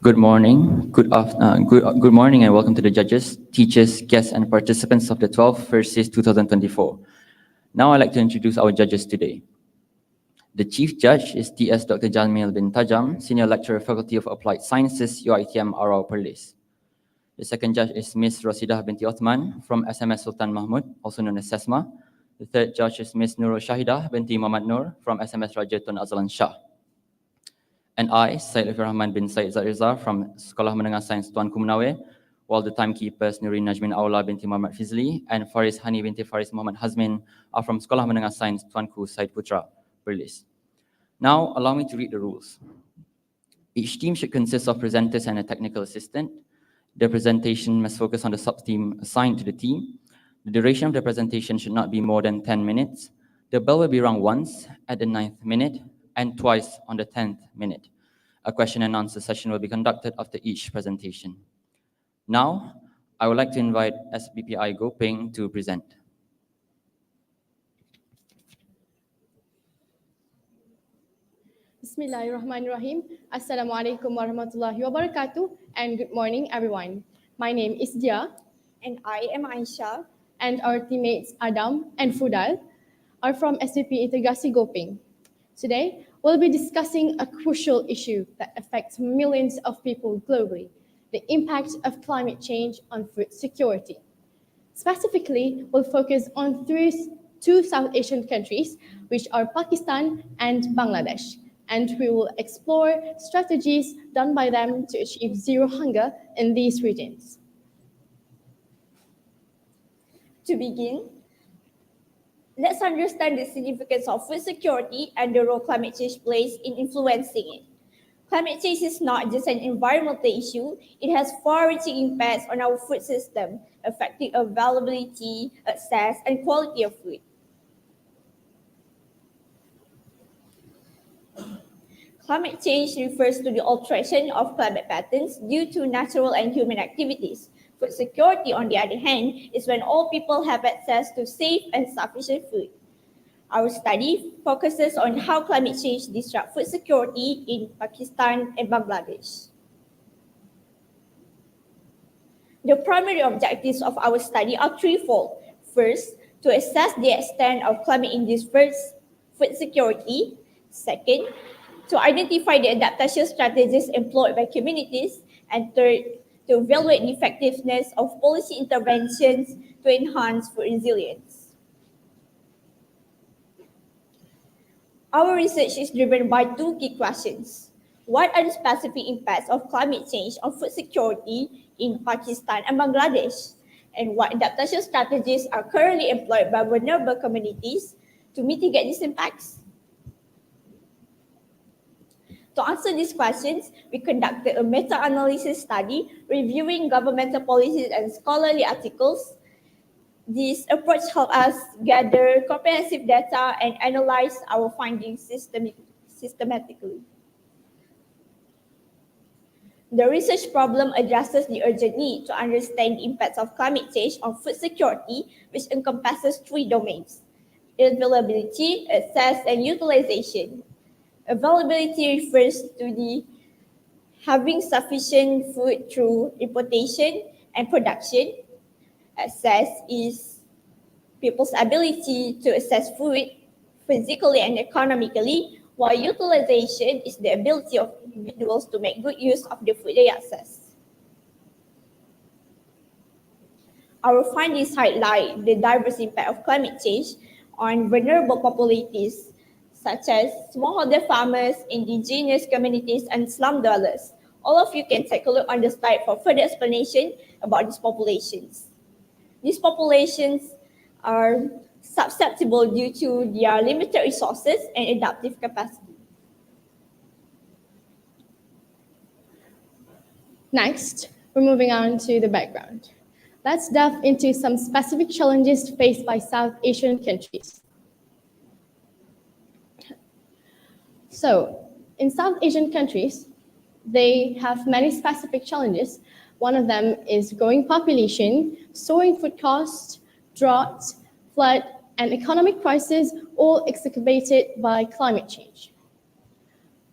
Good morning, good morning, and welcome to the judges, teachers, guests, and participants of the 12th FRSIS 2024. Now I'd like to introduce our judges today. The Chief Judge is TS Dr. Jalmil bin Tajam, Senior Lecturer, Faculty of Applied Sciences, UiTM Arau Perlis. The second judge is Ms. Rosidah binti Othman from SMS Sultan Mahmud, also known as SESMA. The third judge is Ms. Nurul Shahidah binti Muhammad Nur from SMS Raja Tun Azlan Shah. And I, Syed Lufur Rahman bin Syed Zariza from Sekolah Menengah Sains Tuanku Menawar, while the timekeepers Nurin Najmin Aula binti Muhammad Fizli and Faris Hani binti Faris Muhammad Hazmin are from Sekolah Menengah Sains Tuanku Syed Putra, Perlis. Now, allow me to read the rules. Each team should consist of presenters and a technical assistant. The presentation must focus on the sub-theme assigned to the team. The duration of the presentation should not be more than 10 minutes. The bell will be rung once at the 9th minute and twice on the 10th minute. A question and answer session will be conducted after each presentation. Now, I would like to invite SBPI Goping to present. Bismillahirrahmanirrahim. Assalamualaikum warahmatullahi wabarakatuh, and good morning, everyone. My name is Dia. And I am Aisha. And our teammates Adam and Fudal are from SBPI Goping. Today, we'll be discussing a crucial issue that affects millions of people globally, the impact of climate change on food security. Specifically, we'll focus on two South Asian countries, which are Pakistan and Bangladesh, and we will explore strategies done by them to achieve zero hunger in these regions. To begin, let's understand the significance of food security and the role climate change plays in influencing it. Climate change is not just an environmental issue, it has far-reaching impacts on our food system, affecting availability, access, and quality of food. Climate change refers to the alteration of climate patterns due to natural and human activities. Food security, on the other hand, is when all people have access to safe and sufficient food. Our study focuses on how climate change disrupts food security in Pakistan and Bangladesh. The primary objectives of our study are threefold. First, to assess the extent of climate-induced food security. Second, to identify the adaptation strategies employed by communities. And third, to evaluate the effectiveness of policy interventions to enhance food resilience. Our research is driven by two key questions. What are the specific impacts of climate change on food security in Pakistan and Bangladesh? And what adaptation strategies are currently employed by vulnerable communities to mitigate these impacts? To answer these questions, we conducted a meta-analysis study reviewing governmental policies and scholarly articles. This approach helped us gather comprehensive data and analyze our findings systematically. The research problem addresses the urgent need to understand the impacts of climate change on food security, which encompasses three domains: availability, access, and utilization. Availability refers to the having sufficient food through importation and production. Access is people's ability to access food physically and economically, while utilization is the ability of individuals to make good use of the food they access. Our findings highlight the diverse impact of climate change on vulnerable populations, such as smallholder farmers, indigenous communities, and slum dwellers. All of you can take a look on the slide for further explanation about these populations. These populations are susceptible due to their limited resources and adaptive capacity. Next, we're moving on to the background. Let's delve into some specific challenges faced by South Asian countries. So, in South Asian countries, they have many specific challenges. One of them is growing population, soaring food costs, drought, flood, and economic crisis, all exacerbated by climate change.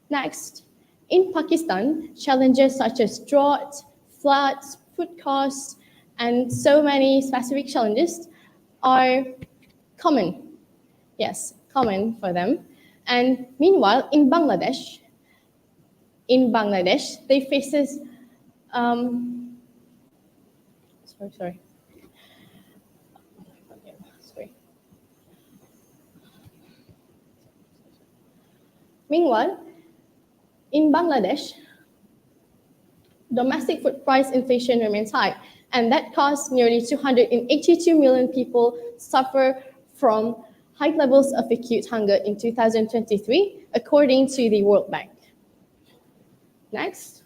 Next, In Pakistan, challenges such as drought, floods, food costs, and so many specific challenges are common. Yes, common for them. And meanwhile, in Bangladesh, they faces sorry. Meanwhile, in Bangladesh, domestic food price inflation remains high, and that caused nearly 282 million people suffer from high levels of acute hunger in 2023, according to the World Bank. Next.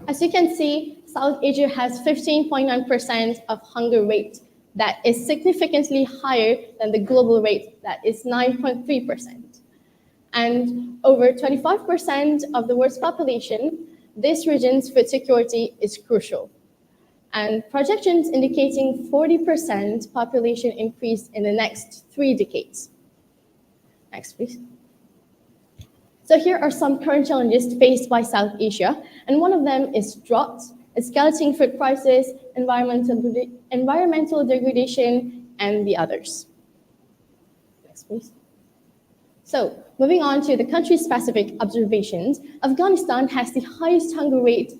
As you can see, South Asia has 15.9% of hunger rate. That is significantly higher than the global rate, that is 9.3%. And over 25% of the world's population, this region's food security is crucial. And projections indicating 40% population increase in the next 3 decades. Next, please. So here are some current challenges faced by South Asia, and one of them is drought, escalating food prices, environmental degradation, and the others. Next, please. So, moving on to the country-specific observations, Afghanistan has the highest hunger rate,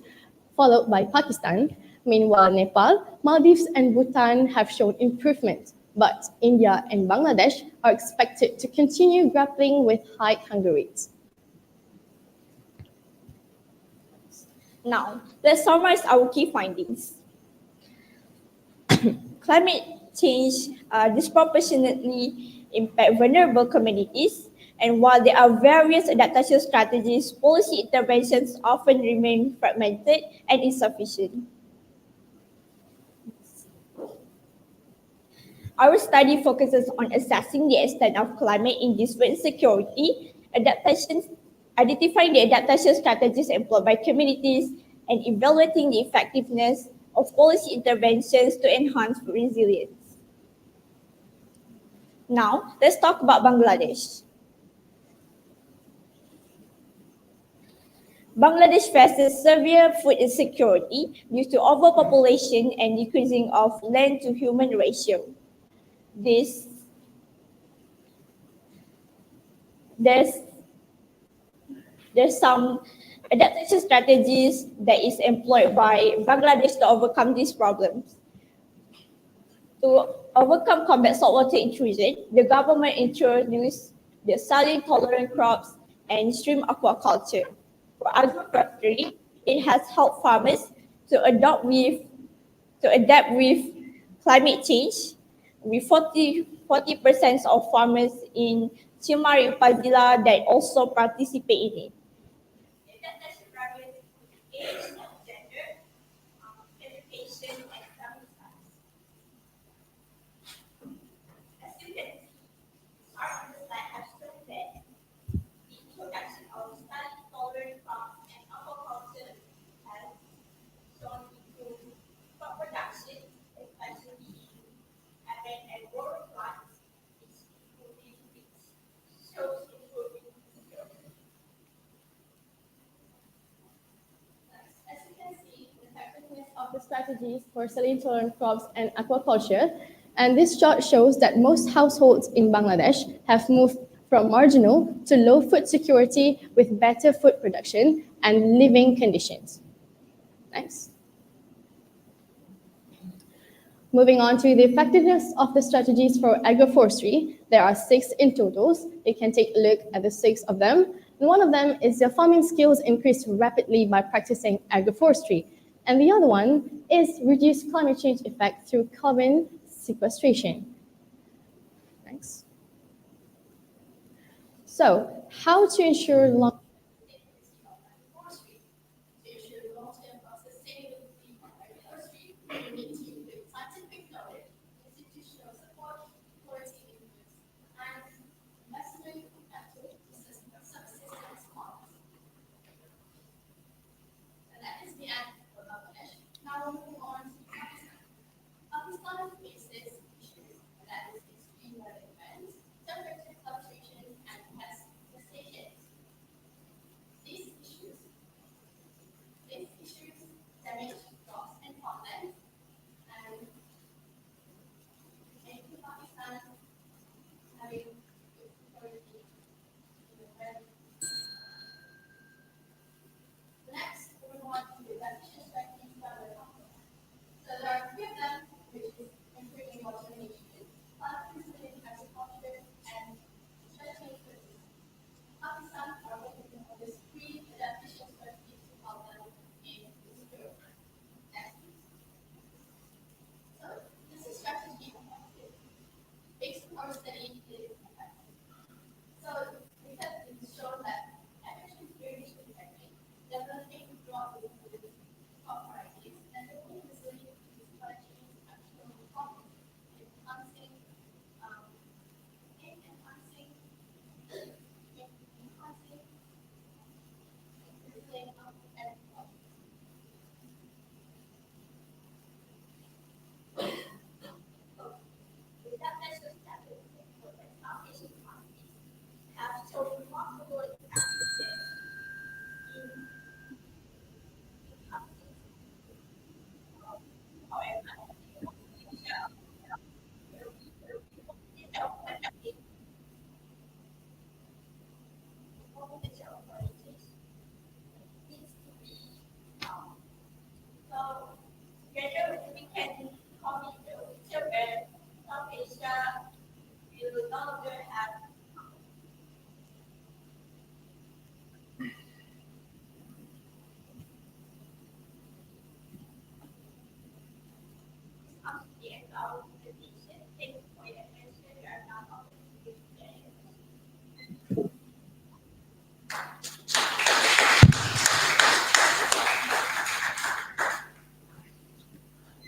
followed by Pakistan. Meanwhile, Nepal, Maldives, and Bhutan have shown improvement, but India and Bangladesh are expected to continue grappling with high hunger rates. Now, let's summarize our key findings. Climate change disproportionately impact vulnerable communities, and while there are various adaptation strategies, policy interventions often remain fragmented and insufficient. Our study focuses on assessing the extent of climate induced food insecurity, adaptations, identifying the adaptation strategies employed by communities, and evaluating the effectiveness of policy interventions to enhance food resilience. Now, let's talk about Bangladesh. Bangladesh faces severe food insecurity due to overpopulation and decreasing of land-to-human ratio. There's some adaptation strategies that is employed by Bangladesh to overcome these problems. To overcome combat saltwater intrusion, the government introduced the saline-tolerant crops and stream aquaculture. For agroforestry, it has helped farmers to adapt with climate change, with 40% of farmers in Cimari Pazila that also participate in it. Adaptation programs age, gender, education, and family size. As you can see, our on the slide have shown that the introduction of saline-tolerant crops and aquaculture has shown improved crop production, especially in urban and rural plots, which shows improving security. As you can see, the effectiveness of the strategies for saline-tolerant crops and aquaculture, and this chart shows that most households in Bangladesh have moved from marginal to low food security with better food production and living conditions. Next. Moving on to the effectiveness of the strategies for agroforestry, there are 6 in total. You can take a look at the 6 of them. And one of them is the farming skills increased rapidly by practicing agroforestry. And the other one is reduced climate change effect through carbon sequestration. Thanks. So, how to ensure long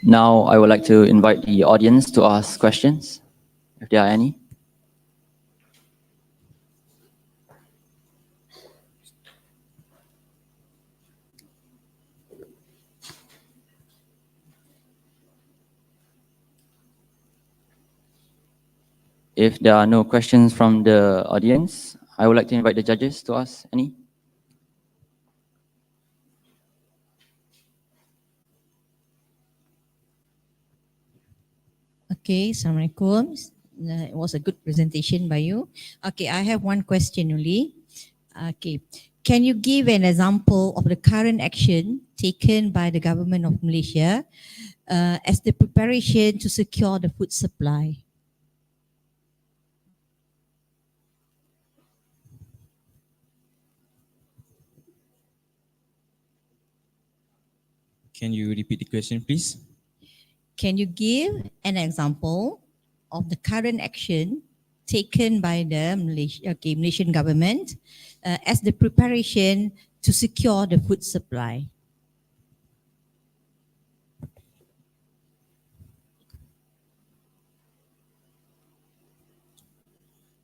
Now, I would like to invite the audience to ask questions, if there are any. If there are no questions from the audience, I would like to invite the judges to ask any. Okay, Assalamualaikum. It was a good presentation by you. Okay, I have one question only. Okay, can you give an example of the current action taken by the government of Malaysia as the preparation to secure the food supply? Can you repeat the question, please? Can you give an example of the current action taken by the Malaysian government as the preparation to secure the food supply?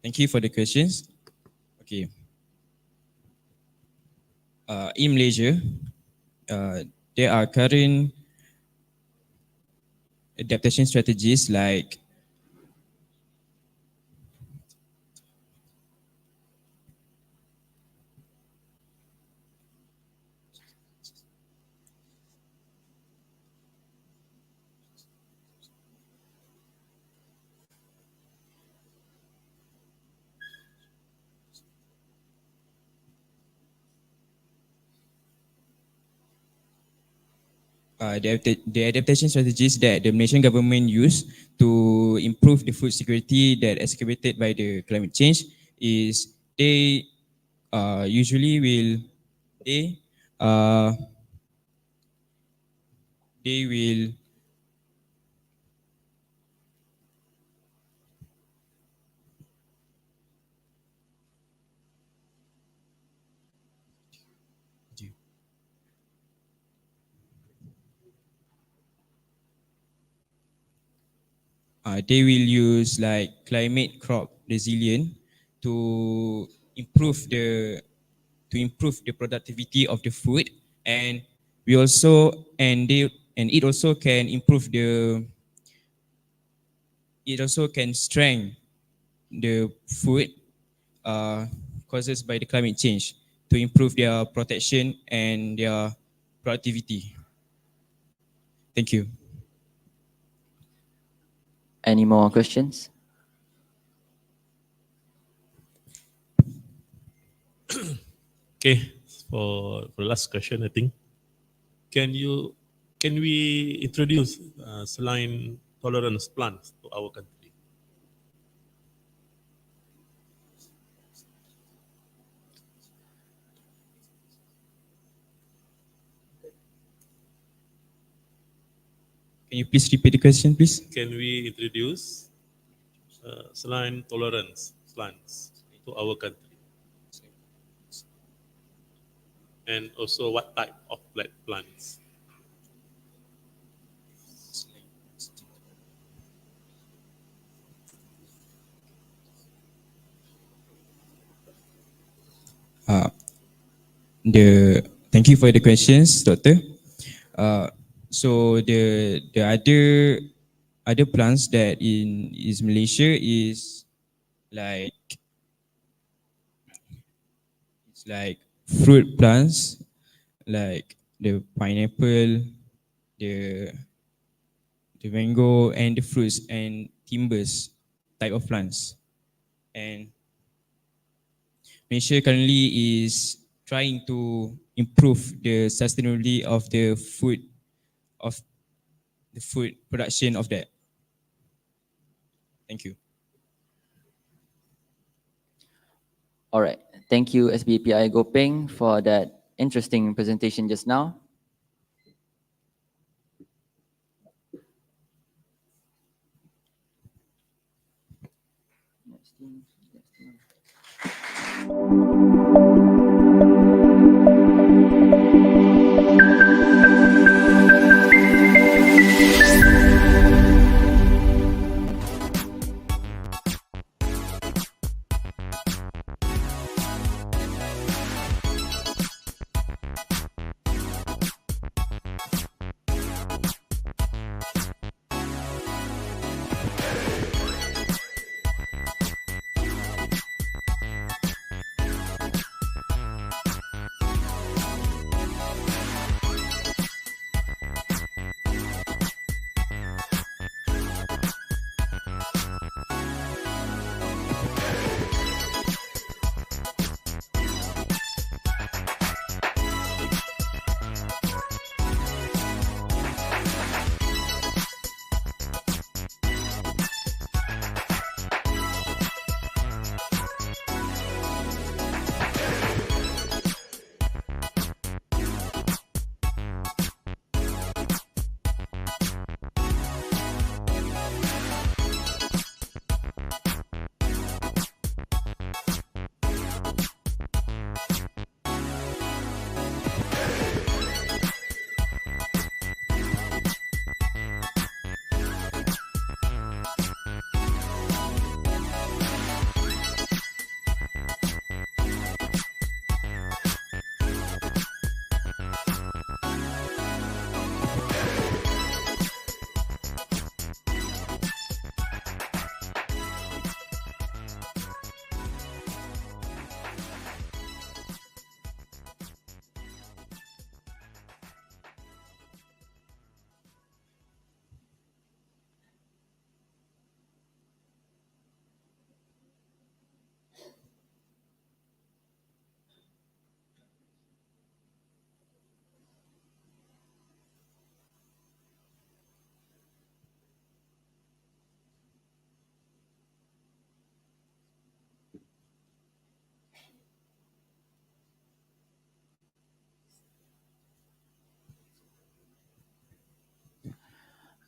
Thank you for the questions. Okay. In Malaysia, there are current adaptation strategies like the adaptation strategies that the Malaysian government use to improve the food security that exacerbated by the climate change is they usually will they will they will use like climate crop resilient to improve the productivity of the food, and we also and it also can improve it also can strengthen the food causes by the climate change to improve their protection and their productivity. Thank you. Any more questions? Okay, for the last question, I think, can we introduce saline tolerance plants to our country? Can you please repeat the question, please? Can we introduce saline tolerance plants to our country? And also what type of plants? Thank you for the questions, Doctor. So the other plants that is Malaysia is like fruit plants like the pineapple, the mango, and the fruits and timbers type of plants. And Malaysia currently is trying to improve the sustainability of the food production of that. Thank you. All right. Thank you, SBPI Goping, for that interesting presentation just now.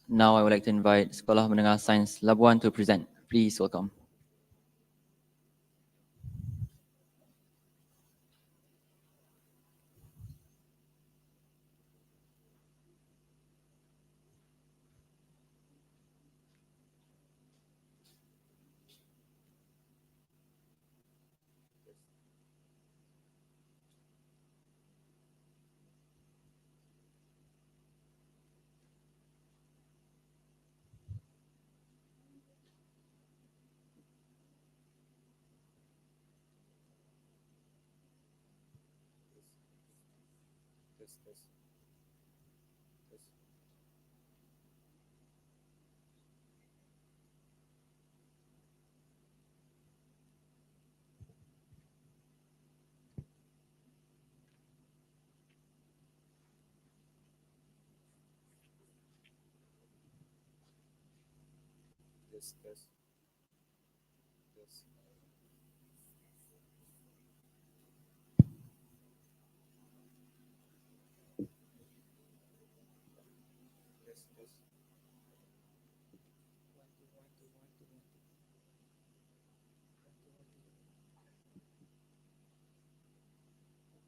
Now I would like to invite Sekolah Menengah Sains Labuan to present. Please welcome.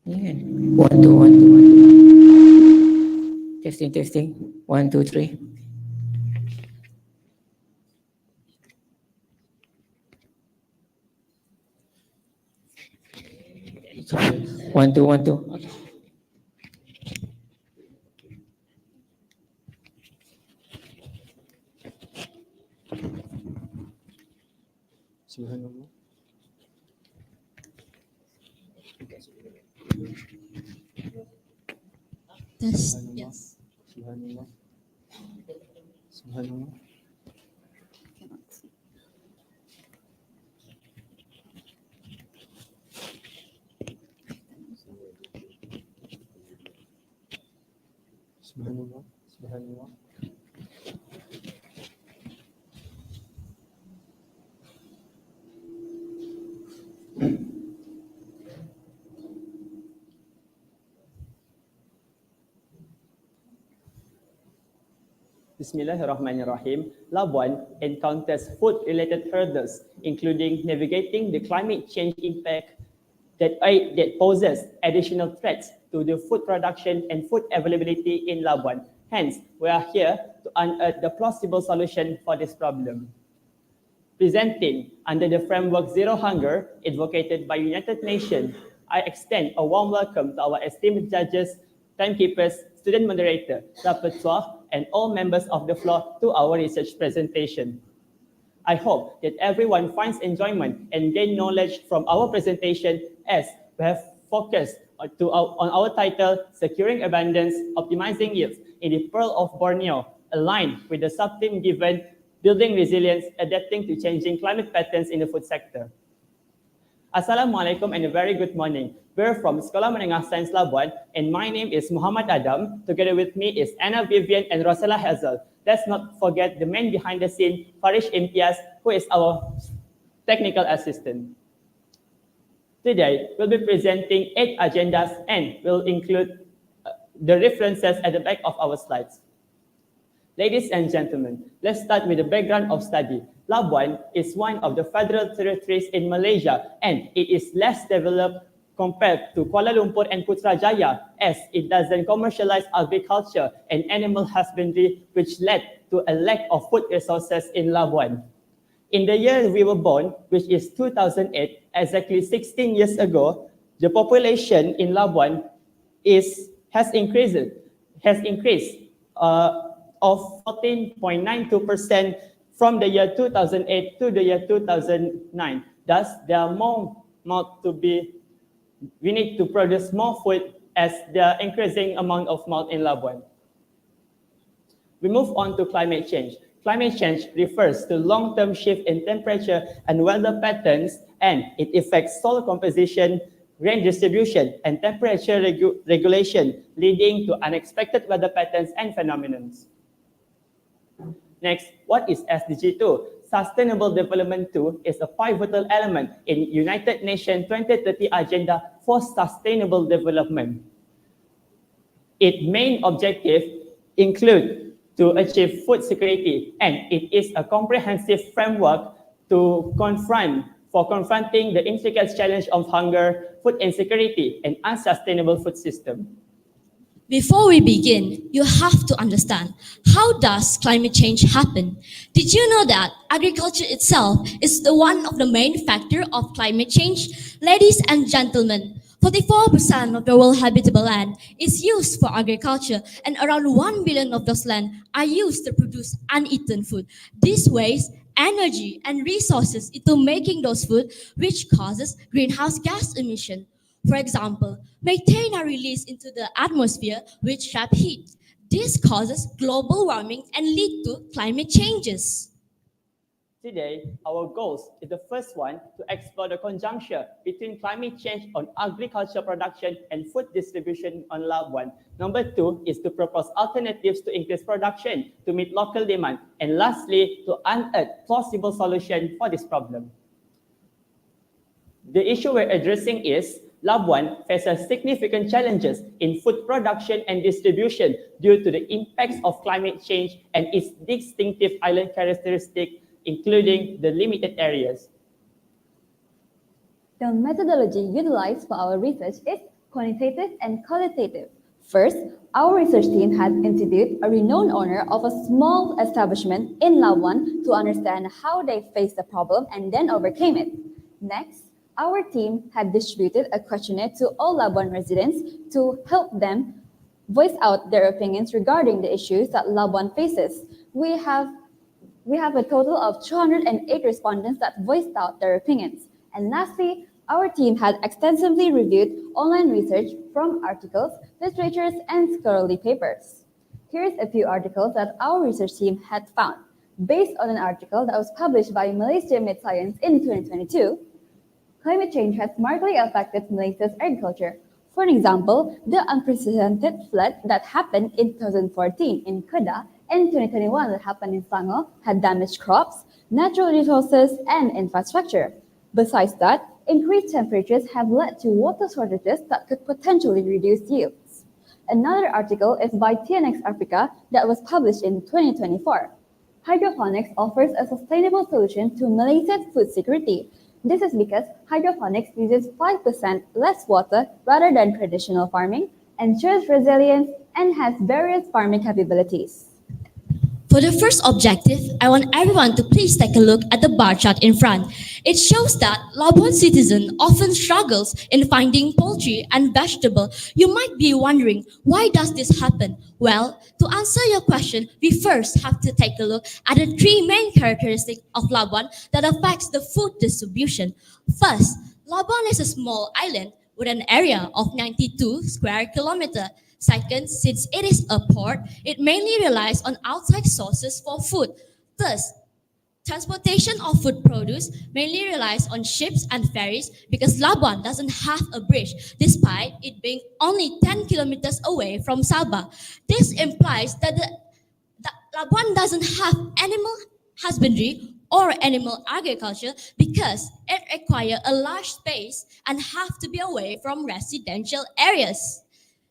Yeah. 1 2 1 2 1 2. Testing, testing. 1 2 3. One two 1 2. Okay. Subhanallah. Test. Yes. Subhanallah. Subhanallah. Subhanallah. Subhanallah. Bismillahirrahmanirrahim, Labuan encounters food-related hurdles, including navigating the climate change impact that poses additional threats to the food production and food availability in Labuan. Hence, we are here to unearth the plausible solution for this problem. Presenting under the framework Zero Hunger, advocated by United Nations, I extend a warm welcome to our esteemed judges, timekeepers, student moderator, rapporteur, and all members of the floor to our research presentation. I hope that everyone finds enjoyment and gain knowledge from our presentation, as we have focused on our title, Securing Abundance, Optimizing Yields in the Pearl of Borneo, aligned with the sub-theme given, Building Resilience, Adapting to Changing Climate Patterns in the Food Sector. Assalamualaikum and a very good morning. We're from Sekolah Menengah Sains Labuan, and my name is Muhammad Adam. Together with me is Anna Vivian and Rosella Hazel. Let's not forget the man behind the scene, Farish Imtiaz, who is our technical assistant. Today, we'll be presenting 8 agendas and will include the references at the back of our slides. Ladies and gentlemen, let's start with the background of study. Labuan is one of the federal territories in Malaysia, and it is less developed compared to Kuala Lumpur and Putrajaya, as it doesn't commercialize agriculture and animal husbandry, which led to a lack of food resources in Labuan. In the year we were born, which is 2008, exactly 16 years ago, the population in Labuan has increased of 14.92% from the year 2008 to the year 2009. Thus, there are more mouths to be. We need to produce more food as there are increasing amount of mouths in Labuan. We move on to climate change. Climate change refers to long-term shift in temperature and weather patterns, and it affects soil composition, rain distribution, and temperature regulation, leading to unexpected weather patterns and phenomena. Next, what is SDG 2? Sustainable Development 2 is a pivotal element in United Nations 2030 Agenda for Sustainable Development. Its main objective include to achieve food security, and it is a comprehensive framework for confronting the intricate challenge of hunger, food insecurity, and unsustainable food system. Before we begin, you have to understand, how does climate change happen? Did you know that agriculture itself is one of the main factors of climate change? Ladies and gentlemen, 44% of the world habitable land is used for agriculture, and around 1 billion of those land are used to produce uneaten food. This wastes energy and resources into making those food, which causes greenhouse gas emission. For example, methane are released into the atmosphere, which trap heat. This causes global warming and lead to climate changes. Today, our goals is the first one to explore the conjunction between climate change on agriculture production and food distribution on Labuan. Number 2 is to propose alternatives to increase production to meet local demand. And lastly, to unearth plausible solution for this problem. The issue we're addressing is Labuan faces significant challenges in food production and distribution due to the impacts of climate change and its distinctive island characteristics, including the limited areas. The methodology utilized for our research is quantitative and qualitative. First, our research team had interviewed a renowned owner of a small establishment in Labuan to understand how they faced the problem and then overcame it. Next, our team had distributed a questionnaire to all Labuan residents to help them voice out their opinions regarding the issues that Labuan faces. We have a total of 208 respondents that voiced out their opinions. And lastly, our team had extensively reviewed online research from articles, literatures, and scholarly papers. Here's a few articles that our research team had found. Based on an article that was published by Malaysia Made Science in 2022, climate change has markedly affected Malaysia's agriculture. For example, the unprecedented flood that happened in 2014 in Kedah and 2021 that happened in Selangor had damaged crops, natural resources, and infrastructure. Besides that, increased temperatures have led to water shortages that could potentially reduce yields. Another article is by TNX Africa that was published in 2024. Hydroponics offers a sustainable solution to Malaysia's food security. This is because hydroponics uses 5% less water rather than traditional farming, ensures resilience, and has various farming capabilities. For the first objective, I want everyone to please take a look at the bar chart in front. It shows that Labuan citizen often struggles in finding poultry and vegetable. You might be wondering, why does this happen? Well, to answer your question, we first have to take a look at the three main characteristics of Labuan that affects the food distribution. First, Labuan is a small island with an area of 92 square kilometers. Second, since it is a port, it mainly relies on outside sources for food. Thus, transportation of food produce mainly relies on ships and ferries because Labuan doesn't have a bridge, despite it being only 10 kilometers away from Sabah. This implies that Labuan doesn't have animal husbandry or animal agriculture because it requires a large space and have to be away from residential areas.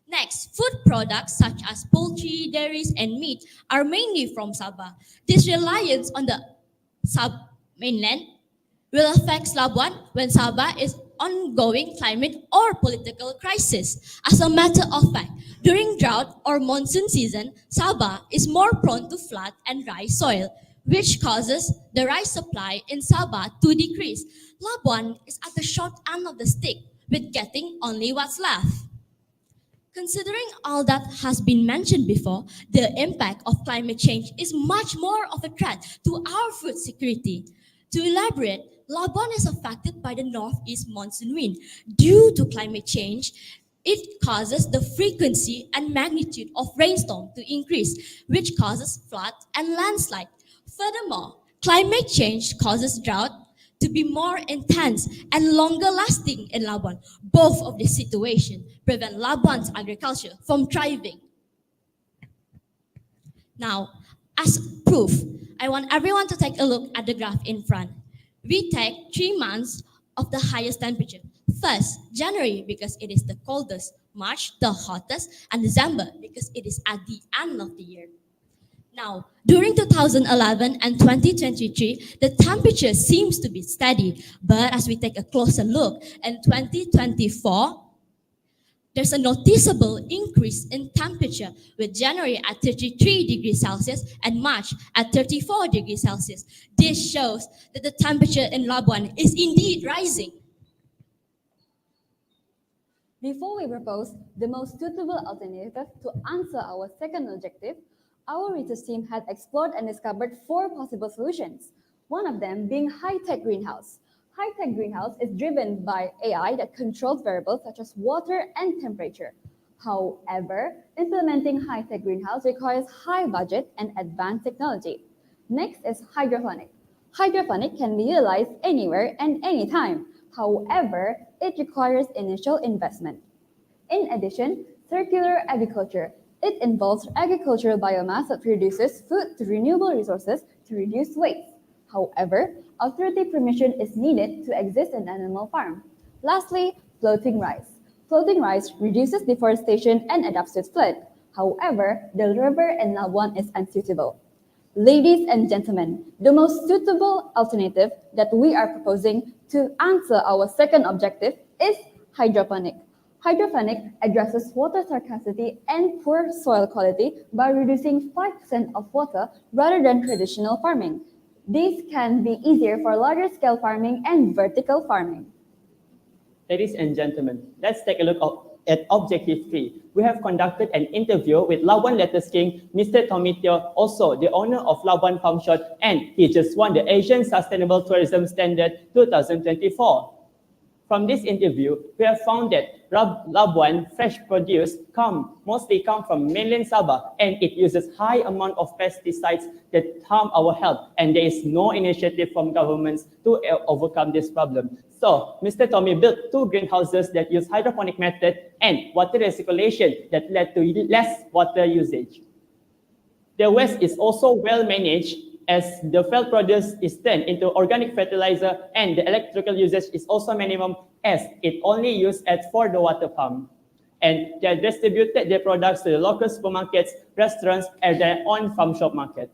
Next, food products such as poultry, dairies, and meat are mainly from Sabah. This reliance on the sub-mainland will affect Labuan when Sabah is ongoing climate or political crisis. As a matter of fact, during drought or monsoon season, Sabah is more prone to flood and dry soil, which causes the rice supply in Sabah to decrease. Labuan is at the short end of the stick with getting only what's left. Considering all that has been mentioned before, the impact of climate change is much more of a threat to our food security. To elaborate, Labuan is affected by the northeast monsoon wind. Due to climate change, it causes the frequency and magnitude of rainstorm to increase, which causes flood and landslide. Furthermore, climate change causes drought to be more intense and longer lasting in Labuan. Both of these situations prevent Labuan's agriculture from thriving. Now, as proof, I want everyone to take a look at the graph in front. We take 3 months of the highest temperature. First, January because it is the coldest, March the hottest, and December because it is at the end of the year. Now, during 2011 and 2023, the temperature seems to be steady, but as we take a closer look, in 2024, there's a noticeable increase in temperature with January at 33 degrees Celsius and March at 34 degrees Celsius. This shows that the temperature in Labuan is indeed rising. Before we propose the most suitable alternative to answer our second objective, our research team had explored and discovered 4 possible solutions, one of them being high-tech greenhouse. High-tech greenhouse is driven by AI that controls variables such as water and temperature. However, implementing high-tech greenhouse requires high budget and advanced technology. Next is hydroponic. Hydroponic can be utilized anywhere and anytime. However, it requires initial investment. In addition, circular agriculture. It involves agricultural biomass that produces food to renewable resources to reduce waste. However, authority permission is needed to exist in animal farm. Lastly, floating rice. Floating rice reduces deforestation and adapts to flood. However, the river in Labuan is unsuitable. Ladies and gentlemen, the most suitable alternative that we are proposing to answer our second objective is hydroponic. Hydroponic addresses water scarcity and poor soil quality by reducing 5% of water rather than traditional farming. This can be easier for larger scale farming and vertical farming. Ladies and gentlemen, let's take a look at Objective 3. We have conducted an interview with Labuan Lettuce King, Mr. Tommy Teo, also the owner of Labuan Farm Shop, and he just won the Asian Sustainable Tourism Standard 2024. From this interview, we have found that Labuan fresh produce mostly come from mainland Sabah, and it uses high amount of pesticides that harm our health, and there is no initiative from governments to overcome this problem. So, Mr. Tommy built 2 greenhouses that use hydroponic method and water recirculation that led to less water usage. The waste is also well managed as the failed produce is turned into organic fertilizer, and the electrical usage is also minimum as it only used for the water pump. and they distributed their products to the local supermarkets, restaurants, and their own farm shop market.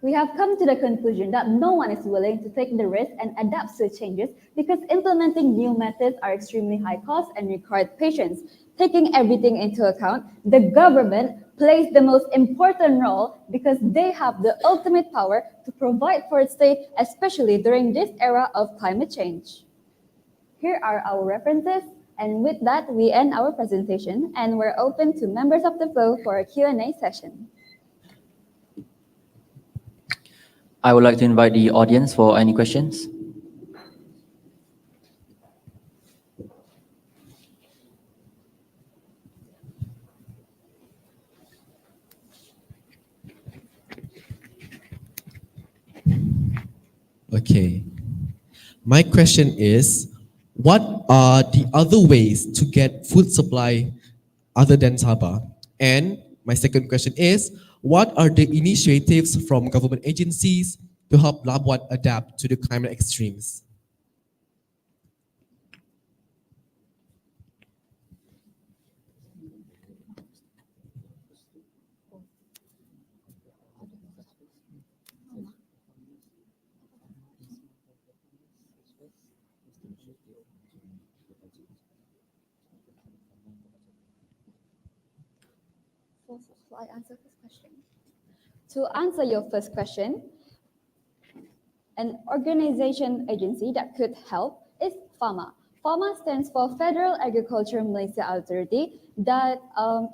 We have come to the conclusion that no one is willing to take the risk and adapt to changes because implementing new methods are extremely high cost and require patience. Taking everything into account, the government plays the most important role because they have the ultimate power to provide for its state, especially during this era of climate change. Here are our references, and with that, we end our presentation, and we're open to members of the floor for a Q&A session. I would like to invite the audience for any questions. Okay. My question is, what are the other ways to get food supply other than Sabah? And my second question is, what are the initiatives from government agencies to help Labuan adapt to the climate extremes? Shall I answer this question? To answer your first question, an organization agency that could help is FAMA. FAMA stands for Federal Agriculture Malaysia Authority that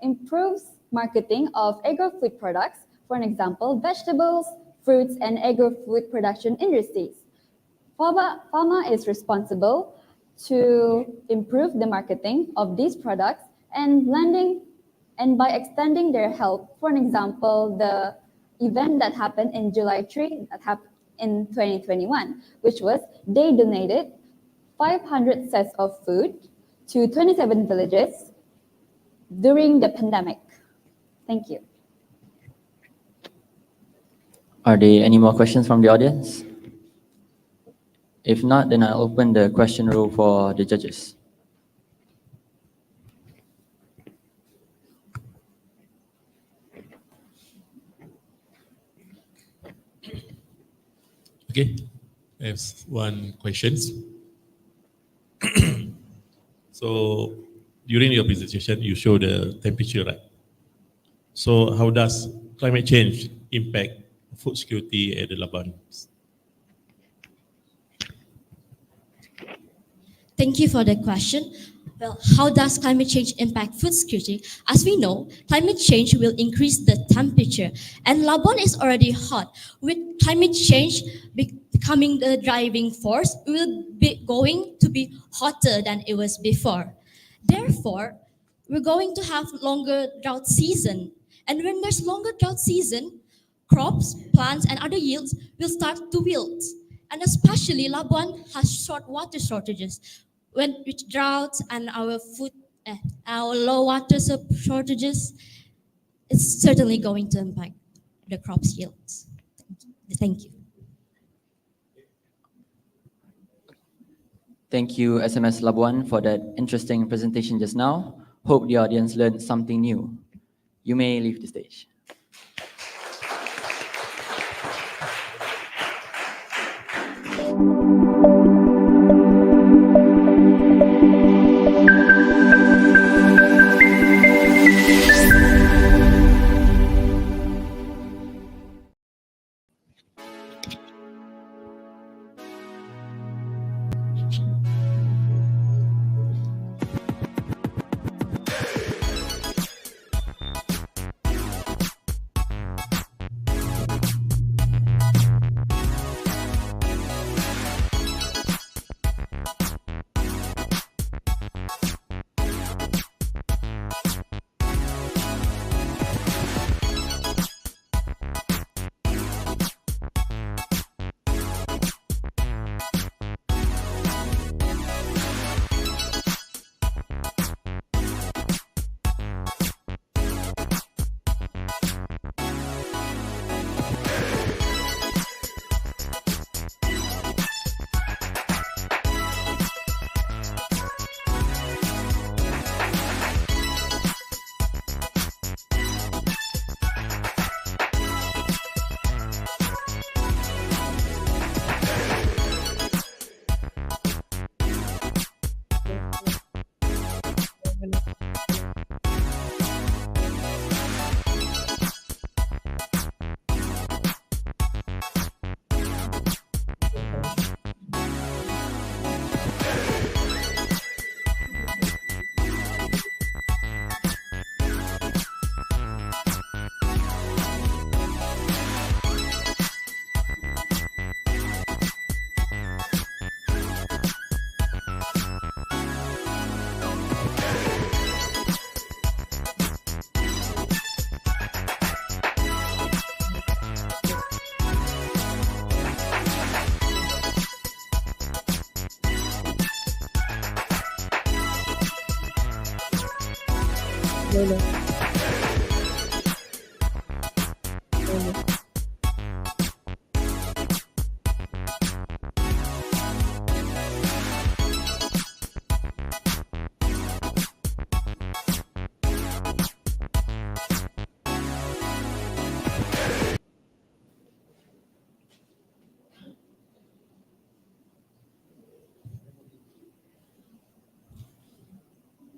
improves marketing of agro-food products, for an example, vegetables, fruits, and agro-food production industries. FAMA is responsible to improve the marketing of these products and by extending their help, for an example, the event that happened in July 3 that happened in 2021, which was they donated 500 sets of food to 27 villages during the pandemic. Thank you. Are there any more questions from the audience? If not, then I'll open the question room for the judges. Okay, I have one question. So during your presentation, you show the temperature, right? So how does climate change impact food security at the Labuan? Thank you for the question. Well, how does climate change impact food security? As we know, climate change will increase the temperature, and Labuan is already hot. With climate change becoming the driving force, it will be going to be hotter than it was before. Therefore, we're going to have longer drought season. And when there's longer drought season, crops, plants, and other yields will start to wilt. And especially Labuan has short water shortages. When with droughts and our low water shortages, it's certainly going to impact the crops yields. Thank you. Thank you, SMS Labuan, for that interesting presentation just now. Hope the audience learned something new. You may leave the stage.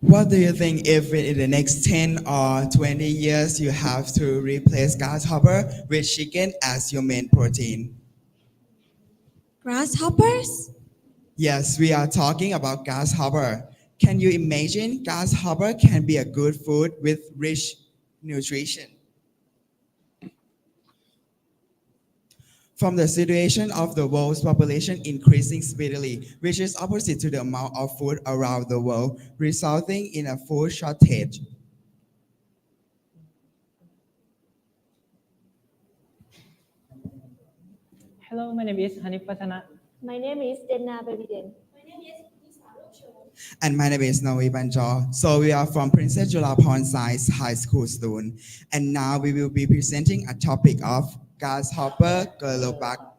What do you think if in the next 10 or 20 years you have to replace grasshopper with chicken as your main protein? Grasshoppers? Yes, we are talking about grasshopper. Can you imagine grasshopper can be a good food with rich nutrition? From the situation of the world's population increasing speedily, which is opposite to the amount of food around the world, resulting in a food shortage. Hello, my name is Hanif Pasana. My name is Denna Babiden. And my name is Nawi Banjor. So we are from Princess CHULABHORN Science High School student. And now we will be presenting a topic of Grasshopper Kelopok.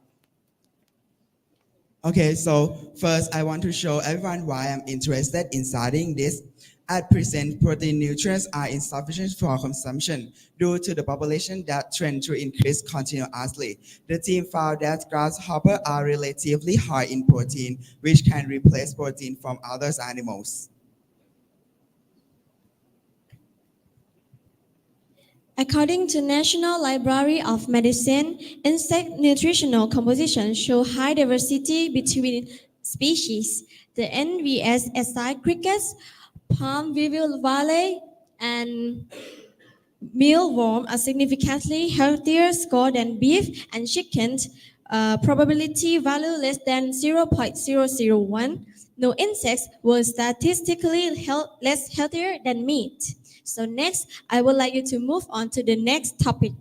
Okay, so first I want to show everyone why I'm interested in studying this. At present, protein nutrients are insufficient for consumption due to the population that trend to increase continuously. The team found that grasshoppers are relatively high in protein, which can replace protein from other animals. According to National Library of Medicine, insect nutritional composition show high diversity between species. The NVSSI crickets, palm-weevil valley, and mealworm are significantly healthier score than beef and chicken. Probability value less than 0.001. No insects were statistically less healthier than meat. So next, I would like you to move on to the next topic,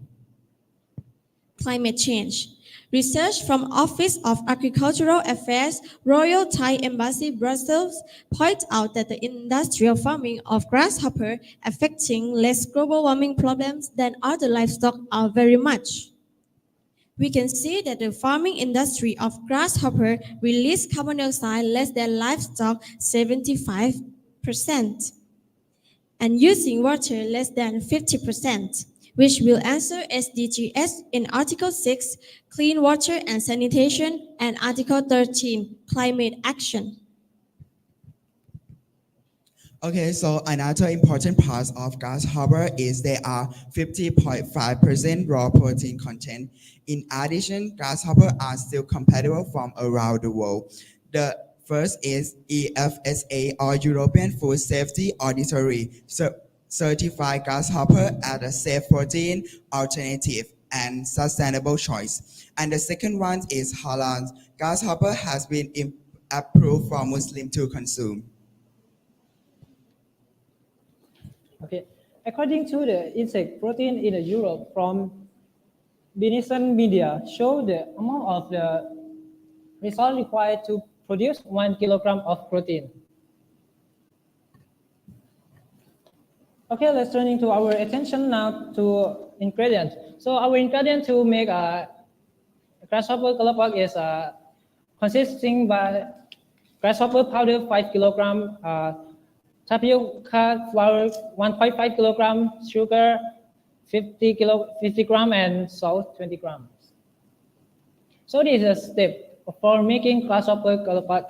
climate change. Research from Office of Agricultural Affairs, Royal Thai Embassy, Brussels, point out that the industrial farming of grasshopper affecting less global warming problems than other livestock are very much. We can see that the farming industry of grasshopper release carbon dioxide less than livestock 75%. And using water less than 50%, which will answer SDGs in Article 6, Clean Water and Sanitation, and Article 13, Climate Action. Okay, so another important part of grasshopper is there are 50.5% raw protein content. In addition, grasshopper are still compatible from around the world. The first is EFSA, or European Food Safety Authority, certified grasshopper as a safe protein alternative and sustainable choice. And the second one is halal. Grasshopper has been approved for Muslims to consume. Okay, according to the insect protein in Europe from Venetian media, show the amount of the result required to produce 1 kilogram of protein. Okay, let's turning to our attention now to ingredients. So our ingredient to make a grasshopper kelopok is consisting by grasshopper powder 5 kilogram, tapioca flour 1.5 kilogram, sugar 50 gram, and salt 20 grams. So this is a step for making grasshopper kelopok.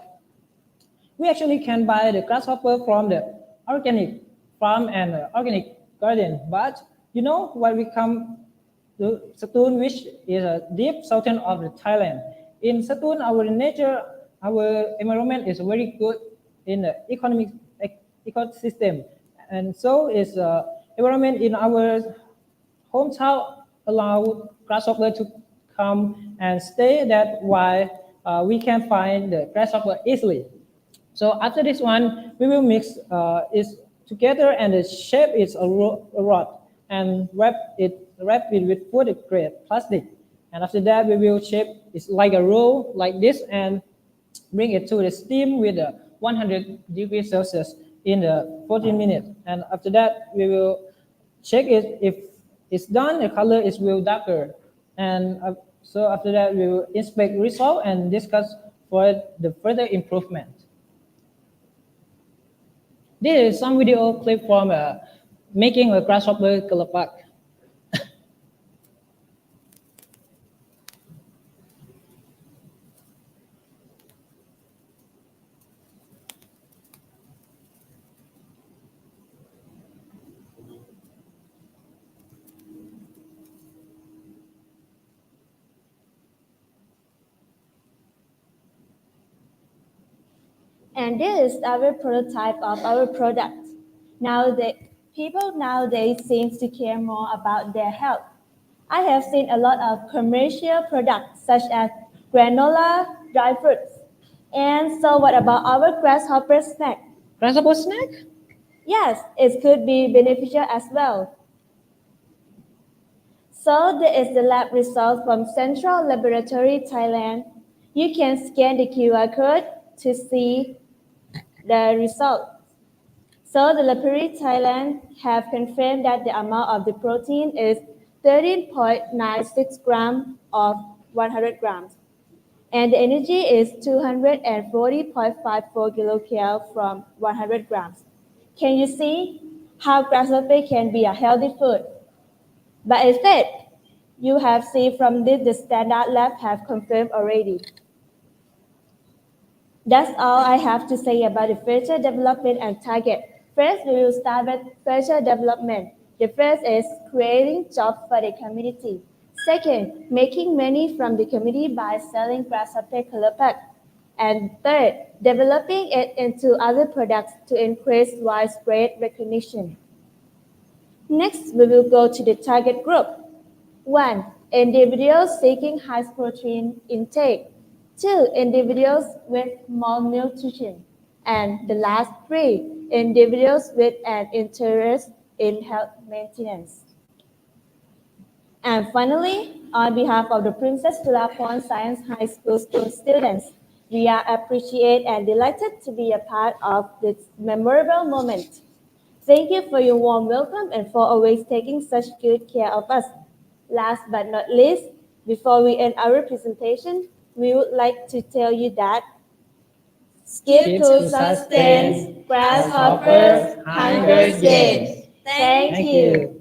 We actually can buy the grasshopper from the organic farm and organic garden, but you know when we come to SATUN, which is a deep southern of the Thailand. In SATUN, our nature, our environment is very good in the economic ecosystem, and so is environment in our hometown allow grasshopper to come and stay. That's why we can find the grasshopper easily. So after this one, we will mix it together and shape it a rod and wrap it with food grade plastic. And after that, we will shape it like a roll like this and bring it to the steam with 100 degrees Celsius in the 14 minutes. And after that, we will check it. If it's done, the color is will darker. And so after that, we will inspect result and discuss for the further improvement. This is some video clip from making a grasshopper Kelopok. And this is our prototype of our product. People nowadays seem to care more about their health. I have seen a lot of commercial products such as granola, dry fruits. And so what about our grasshopper snack? Grasshopper snack? Yes, it could be beneficial as well. So there is the lab result from Central Laboratory, Thailand. You can scan the QR code to see the result. So the laboratory Thailand have confirmed that the amount of the protein is 13.96 grams of 100 grams. And the energy is 240.54 kilocalories from 100 grams. Can you see how grasshopper can be a healthy food? But instead, you have seen from this the standard lab have confirmed already. That's all I have to say about the future development and target. First, we will start with future development. The first is creating jobs for the community. Second, making money from the community by selling grasshopper Kelopok. And third, developing it into other products to increase widespread recognition. Next, we will go to the target group. 1. Individuals seeking high protein intake. 2. Individuals with malnutrition. And the last 3, individuals with an interest in health maintenance. And finally, on behalf of the Princess CHULABHORN Science High School students, we are appreciated and delighted to be a part of this memorable moment. Thank you for your warm welcome and for always taking such good care of us. Last but not least, before we end our presentation, we would like to tell you that skip to sustain grasshoppers, Hunger Games. Thank you.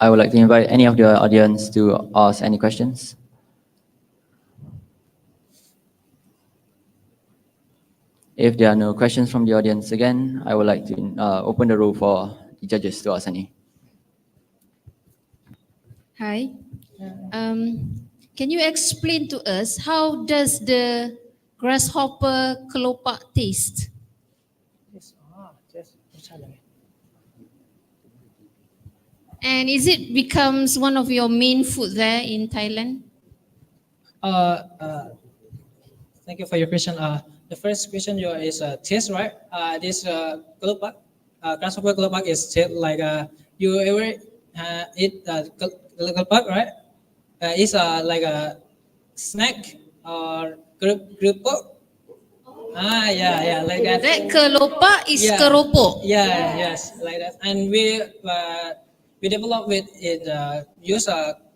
I would like to invite any of the audience to ask any questions. If there are no questions from the audience again, I would like to open the room for the judges to ask any. Hi. Can you explain to us how does the grasshopper Kelopok taste? And is it becomes one of your main food there in Thailand? Thank you for your question. The first question is taste, right? This Kelopok, grasshopper Kelopok is like you ever eat Kelopok, right? It's like a snack or keropok. Yeah, like that. That Kelopok is keropok. Yeah, yes, like that. And we develop it in use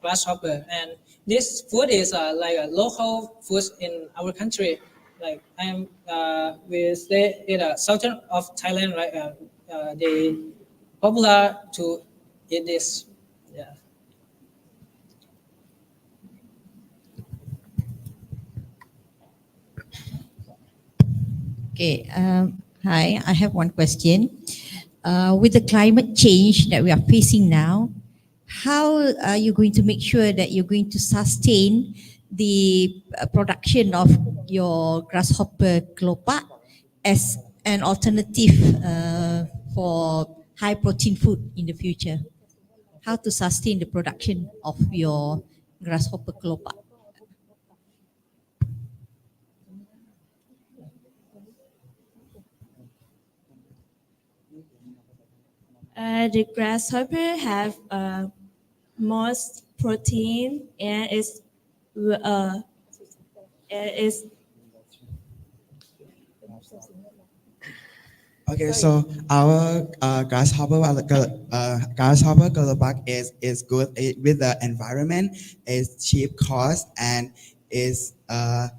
grasshopper, and this food is like a local food in our country. Like we stay in the southern of Thailand, right? They popular to eat this. Yeah. Okay. Hi, I have one question. With the climate change that we are facing now, how are you going to make sure that you're going to sustain the production of your grasshopper Kelopok as an alternative for high protein food in the future? How to sustain the production of your grasshopper Kelopok? The grasshopper have most protein and it's is Okay, so our grasshopper Kelopok is good with the environment, is cheap cost, and is have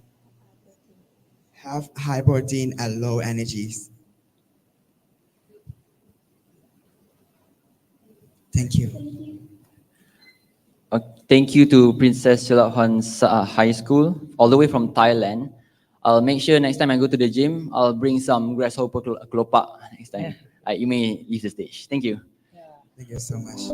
high protein and low energies. Thank you. Thank you to Princess CHULABHORN's High School, all the way from Thailand. I'll make sure next time I go to the gym, I'll bring some Grasshopper Kelopok next time. You may leave the stage. Thank you. Thank you so much.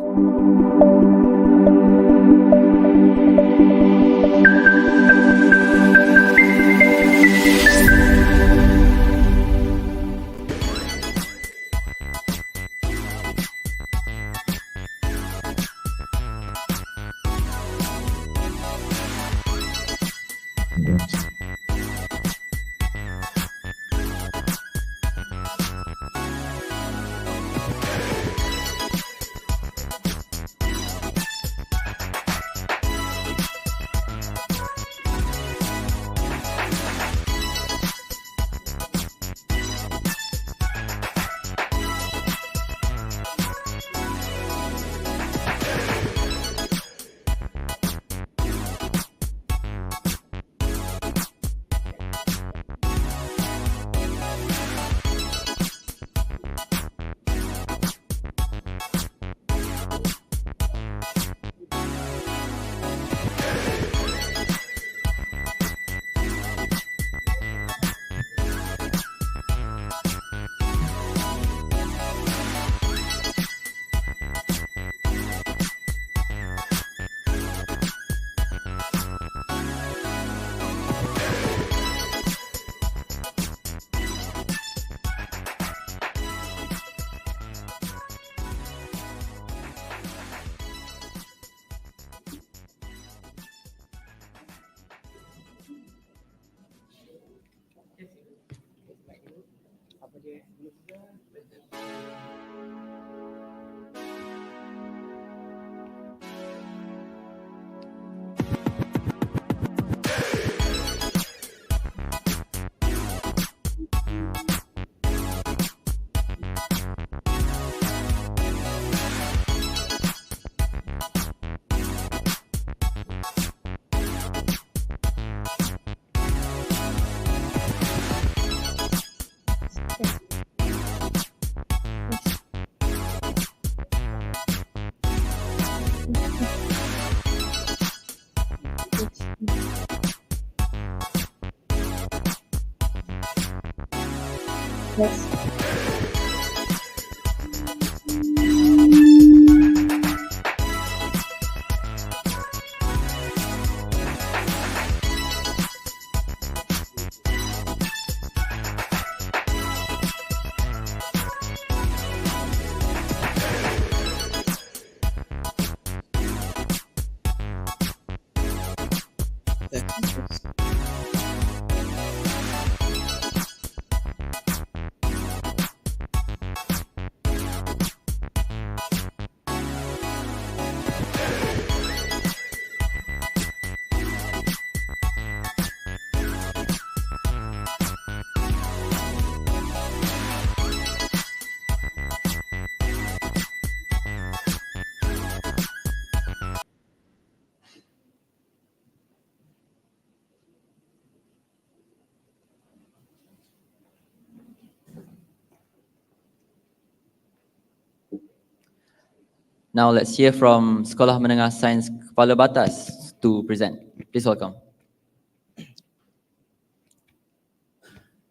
Now let's hear from Sekolah Menengah Sains Kepala Batas to present. Please welcome.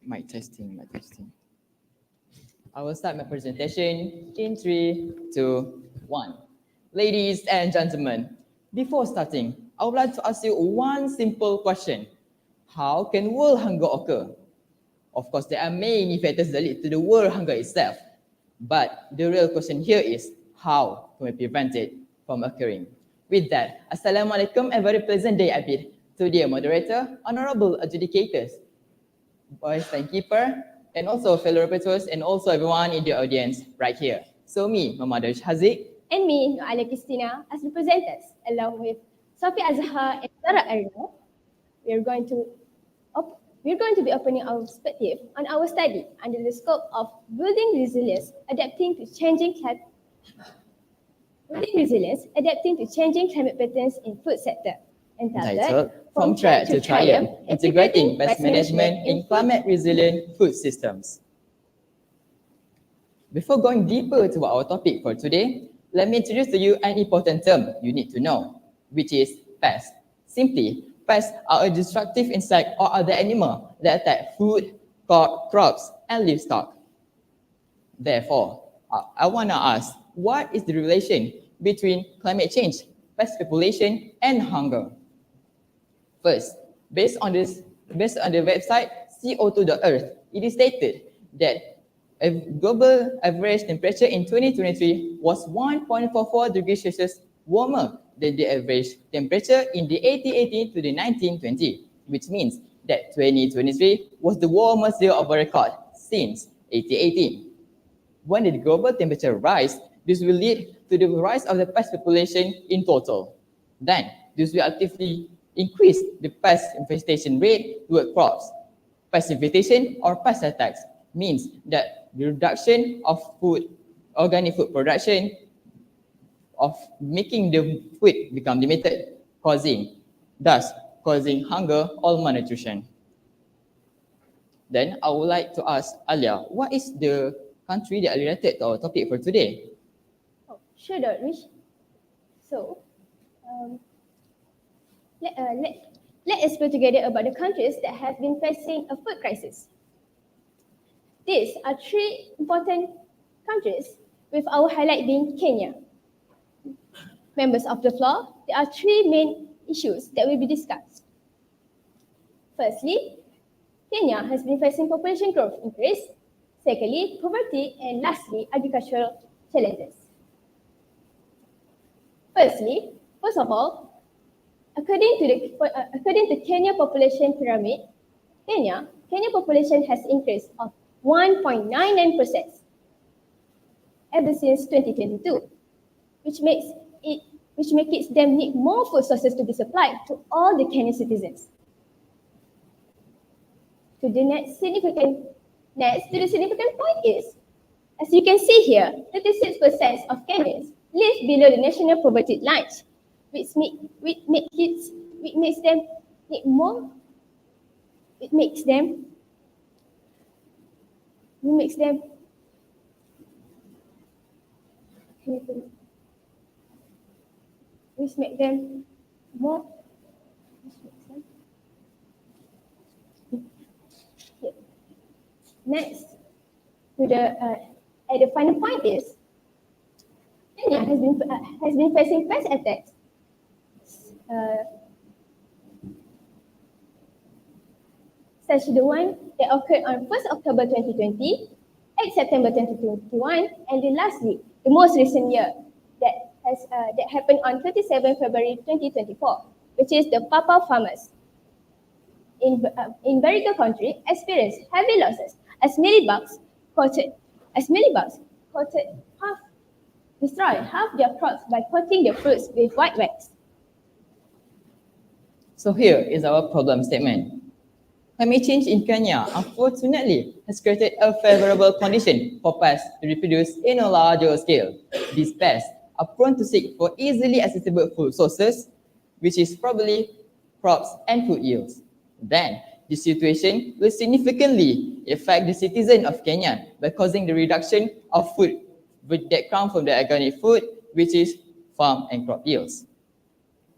Mic testing. I will start my presentation in 3, 2, 1. Ladies and gentlemen, before starting, I would like to ask you one simple question. How can world hunger occur? Of course, there are many factors that lead to the world hunger itself. But the real question here is, how can we prevent it from occurring? With that, Assalamualaikum and very pleasant day, Abid. To dear moderator, honorable adjudicators, boys timekeeper, and also fellow reporters, and also everyone in the audience right here. So me, Muhammad Haziq, and me, Noalia Christina, as the presenters, along with Sophie Azhar and Sarah Arina, we're going to be opening our perspective on our study under the scope of building resilience, adapting to changing climate patterns in food sector, Entitled From Threat to Triumph, Integrating Pest Management in Climate Resilient Food Systems. Before going deeper to our topic for today, let me introduce to you an important term you need to know, which is pest. Simply, pests are a destructive insect or other animal that attack food, crops, and livestock. Therefore, I want to ask, what is the relation between climate change, pest population, and hunger? First, based on the website CO2.earth, it is stated that a global average temperature in 2023 was 1.44 degrees Celsius warmer than the average temperature in the 1880 to the 1920, which means that 2023 was the warmest year of a record since 1880. When the global temperature rises, this will lead to the rise of the pest population in total. Then, this will actively increase the pest infestation rate toward crops. Pest infestation or pest attacks means that the reduction of organic food production, of making the food become limited, thus causing hunger or malnutrition. Then I would like to ask Alia, what is the country that related to our topic for today? Oh, sure, Dorish. So, let us go together about the countries that have been facing a food crisis. These are three important countries, with our highlight being Kenya. Members of the floor, there are three main issues that will be discussed. Firstly, Kenya has been facing population growth increase. Secondly, poverty, and lastly, agricultural challenges. First of all, according to Kenya population pyramid, Kenya population has increased of 1.99% ever since 2022, which makes them need more food sources to be supplied to all the Kenyan citizens. The significant point is, as you can see here, 36% of Kenyans live below the national poverty line, which makes them need more. Which makes them more. Next, at the final point is, Kenya has been facing pest attacks. Such the one that occurred on 1st October 2020, 8 September 2021, and then lastly, the most recent year that happened on 27 February 2024, which is the papa farmers in Bariga country experienced heavy losses as mealybugs destroy half their crops by coating the fruits with white wax. So here is our problem statement. Climate change in Kenya, unfortunately, has created a favorable condition for pests to reproduce in a larger scale. These pests are prone to seek for easily accessible food sources, which is probably crops and food yields. Then, this situation will significantly affect the citizen of Kenya by causing the reduction of food that come from the organic food, which is farm and crop yields.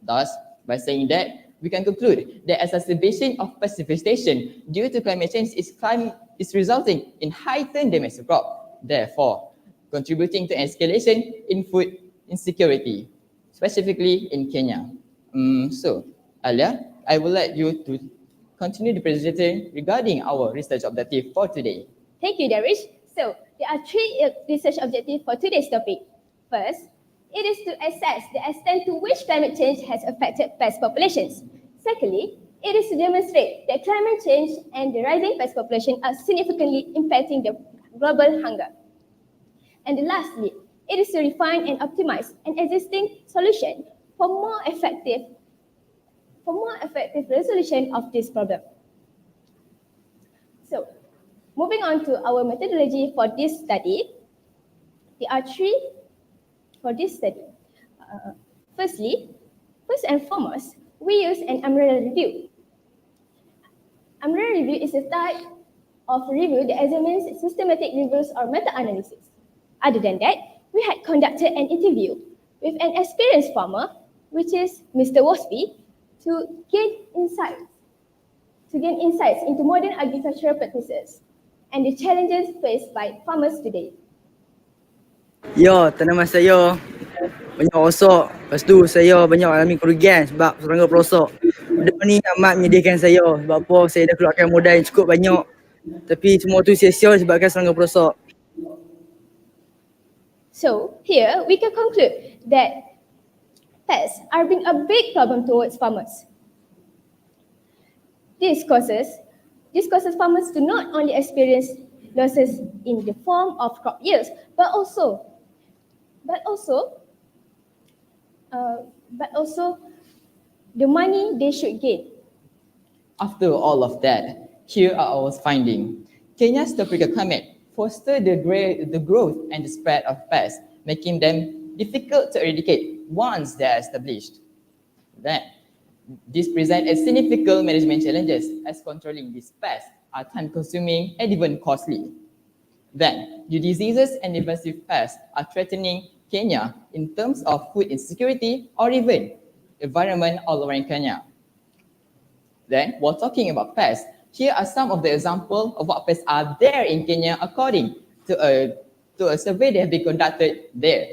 Thus, by saying that, we can conclude that exacerbation of pest infestation due to climate change is resulting in heightened damage to crop, therefore contributing to escalation in food insecurity, specifically in Kenya. So, Alia, I would like you to continue the presentation regarding our research objective for today. Thank you, Darish. So, there are three research objectives for today's topic. First, it is to assess the extent to which climate change has affected pest populations. Secondly, it is to demonstrate that climate change and the rising pest population are significantly impacting the global hunger. And lastly, it is to refine and optimize an existing solution for more effective for more effective resolution of this problem. So, moving on to our methodology for this study, there are three for this study. First and foremost, we use an umbrella review. Umbrella review is a type of review that examines systematic reviews or meta-analysis. Other than that, we had conducted an interview with an experienced farmer, which is Mr. Wasby, to gain insights into modern agricultural practices and the challenges faced by farmers today. Ya, tanaman saya banyak rosak. Lepas tu saya banyak alami kerugian sebab serangga pelosok. Benda ni amat menyedihkan saya sebab apa saya dah keluarkan modal yang cukup banyak. Tapi semua tu sia-sia disebabkan serangga pelosok. So here we can conclude that pests are being a big problem towards farmers. This causes farmers to not only experience losses in the form of crop yields, but also the money they should gain. After all of that, here are our findings. Kenya's tropical climate foster the growth and the spread of pests, making them difficult to eradicate once they are established. Then, this presents a significant management challenges as controlling these pests are time-consuming and even costly. Then, new diseases and invasive pests are threatening Kenya in terms of food insecurity or even environment all around Kenya. Then, while talking about pests, here are some of the examples of what pests are there in Kenya according to a survey that has been conducted there.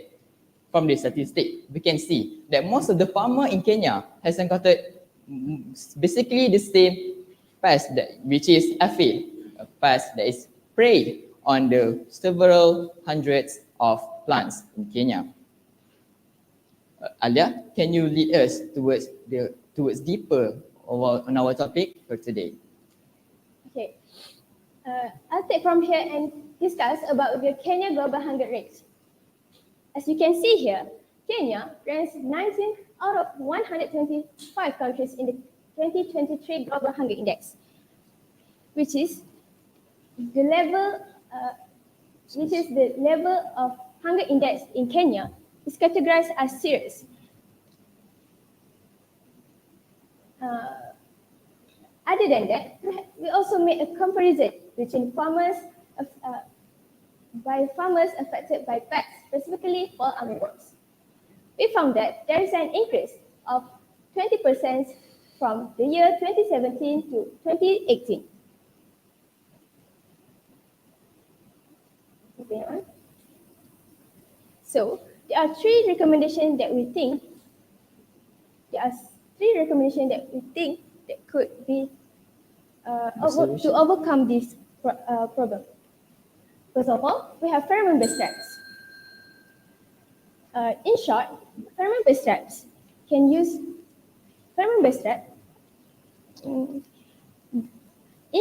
From the statistic, we can see that most of the farmer in Kenya has encountered basically the same pest, which is aphid, a pest that is prey on the several hundreds of plants in Kenya. Alia, can you lead us towards deeper on our topic for today? Okay, I'll take from here and discuss about the Kenya Global Hunger Rate. As you can see here, Kenya ranks 19th out of 125 countries in the 2023 Global Hunger Index, which is the level of hunger index in Kenya is categorized as serious. Other than that, we also made a comparison between farmers affected by pests, specifically fall armyworms. We found that there is an increase of 20% from the year 2017 to 2018. Moving on. So there are three recommendations that we think that could be to overcome this problem. First of all, we have pheromone-based traps. In short, pheromone-based traps can use pheromone-based trap. In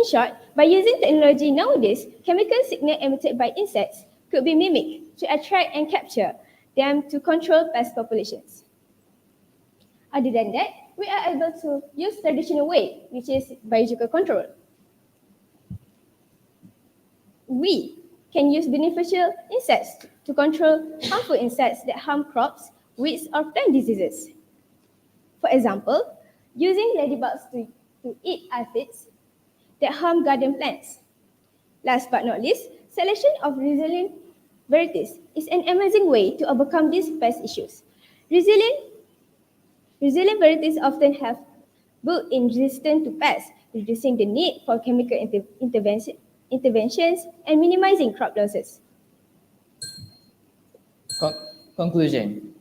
short, by using technology nowadays, chemical signal emitted by insects could be mimicked to attract and capture them to control pest populations. Other than that, we are able to use traditional way, which is biological control. We can use beneficial insects to control harmful insects that harm crops, weeds, or plant diseases. For example, using ladybugs to eat aphids that harm garden plants. Last but not least, selection of resilient varieties is an amazing way to overcome these pest issues. Resilient varieties often have built-in resistance to pests, reducing the need for chemical interventions and minimizing crop losses. Conclusion.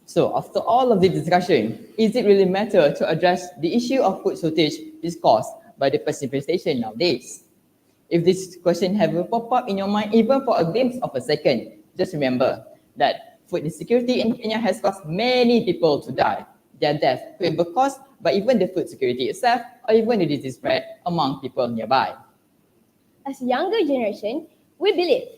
So after all of this discussion, is it really matter to address the issue of food shortage is caused by the pest infestation nowadays? If this question have pop up in your mind even for a glimpse of a second, just remember that food insecurity in Kenya has caused many people to die. Their death could be caused by even the food security itself or even the disease spread among people nearby. As younger generation, we believe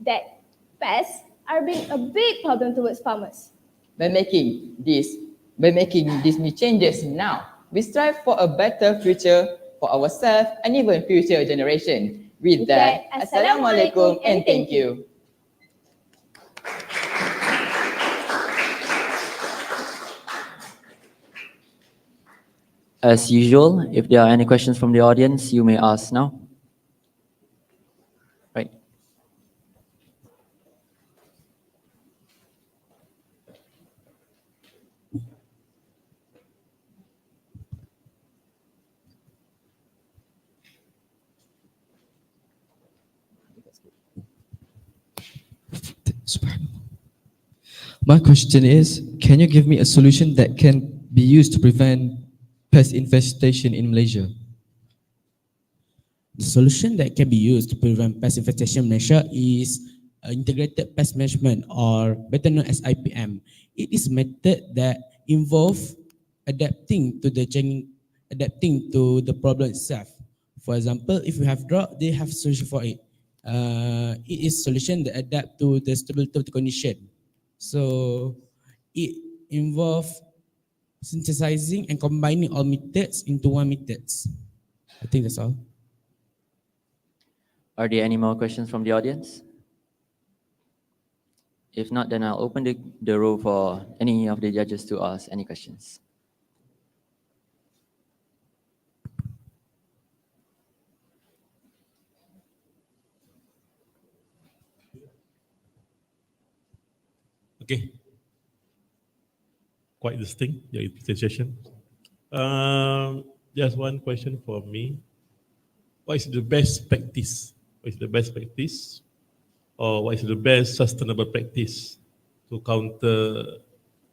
that pests are being a big problem towards farmers. By making these new changes now, we strive for a better future for ourselves and even future generation. With that, Assalamualaikum and thank you. As usual, if there are any questions from the audience, you may ask now. Right. My question is, can you give me a solution that can be used to prevent pest infestation in Malaysia? The solution that can be used to prevent pest infestation in Malaysia is integrated pest management, or better known as IPM. It is a method that involves adapting to the problem itself. For example, if you have drought, they have solution for it. It is a solution that adapt to the stability of the condition. So it involves synthesizing and combining all methods into one methods. I think that's all. Are there any more questions from the audience? If not, then I'll open the row for any of the judges to ask any questions. Okay. Quite distinct, your presentation. Just one question for me. What is the best practice? What is the best practice? Or what is the best sustainable practice to counter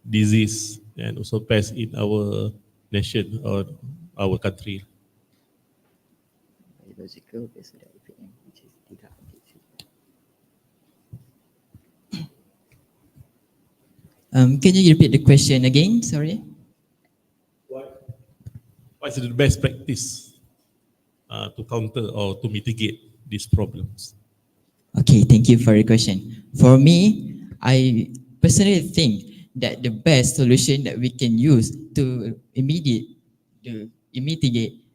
disease and also pest in our nation or our country? Biological based on IPM, which is tidak. Can you repeat the question again? Sorry. What is the best practice to counter or to mitigate these problems? Okay, thank you for your question. For me, I personally think that the best solution that we can use to mitigate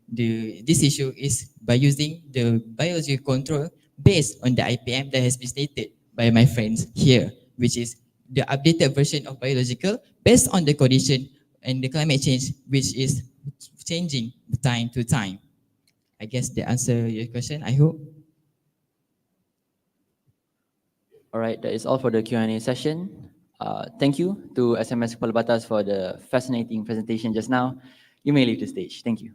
this issue is by using the biological control based on the IPM that has been stated by my friends here, which is the updated version of biological based on the condition and the climate change, which is changing time to time. I guess that answer your question, I hope. All right, that is all for the Q&A session. Thank you to SMS Palatas for the fascinating presentation just now. You may leave the stage. Thank you.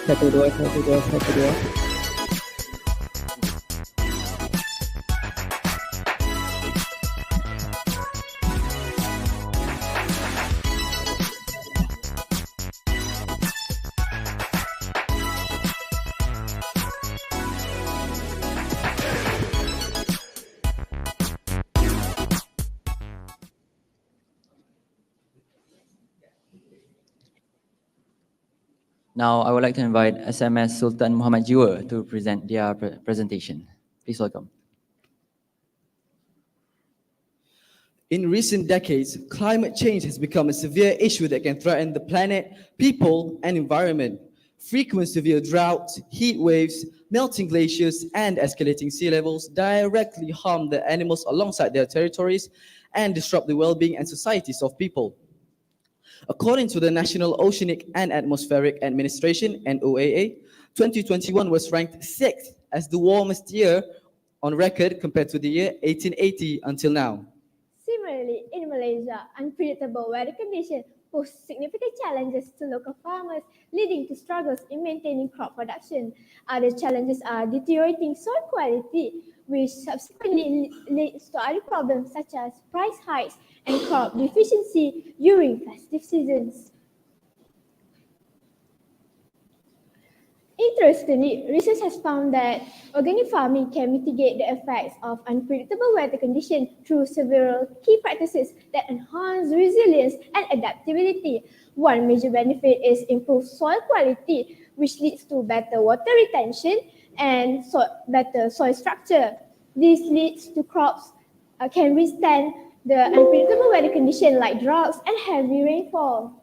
Satu dua. Now, I would like to invite SMS Sultan Muhammad JIWA to present their presentation. Please welcome. In recent decades, climate change has become a severe issue that can threaten the planet, people, and environment. Frequent severe droughts, heat waves, melting glaciers, and escalating sea levels directly harm the animals alongside their territories and disrupt the well-being and societies of people. According to the National Oceanic and Atmospheric Administration, NOAA, 2021 was ranked 6th as the warmest year on record compared to the year 1880 until now. Similarly, in Malaysia, unpredictable weather conditions pose significant challenges to local farmers, leading to struggles in maintaining crop production. Other challenges are deteriorating soil quality, which subsequently leads to other problems such as price hikes and crop deficiency during festive seasons. Interestingly, research has found that organic farming can mitigate the effects of unpredictable weather conditions through several key practices that enhance resilience and adaptability. One major benefit is improved soil quality, which leads to better water retention and better soil structure. This leads to crops can withstand the unpredictable weather conditions like droughts and heavy rainfall.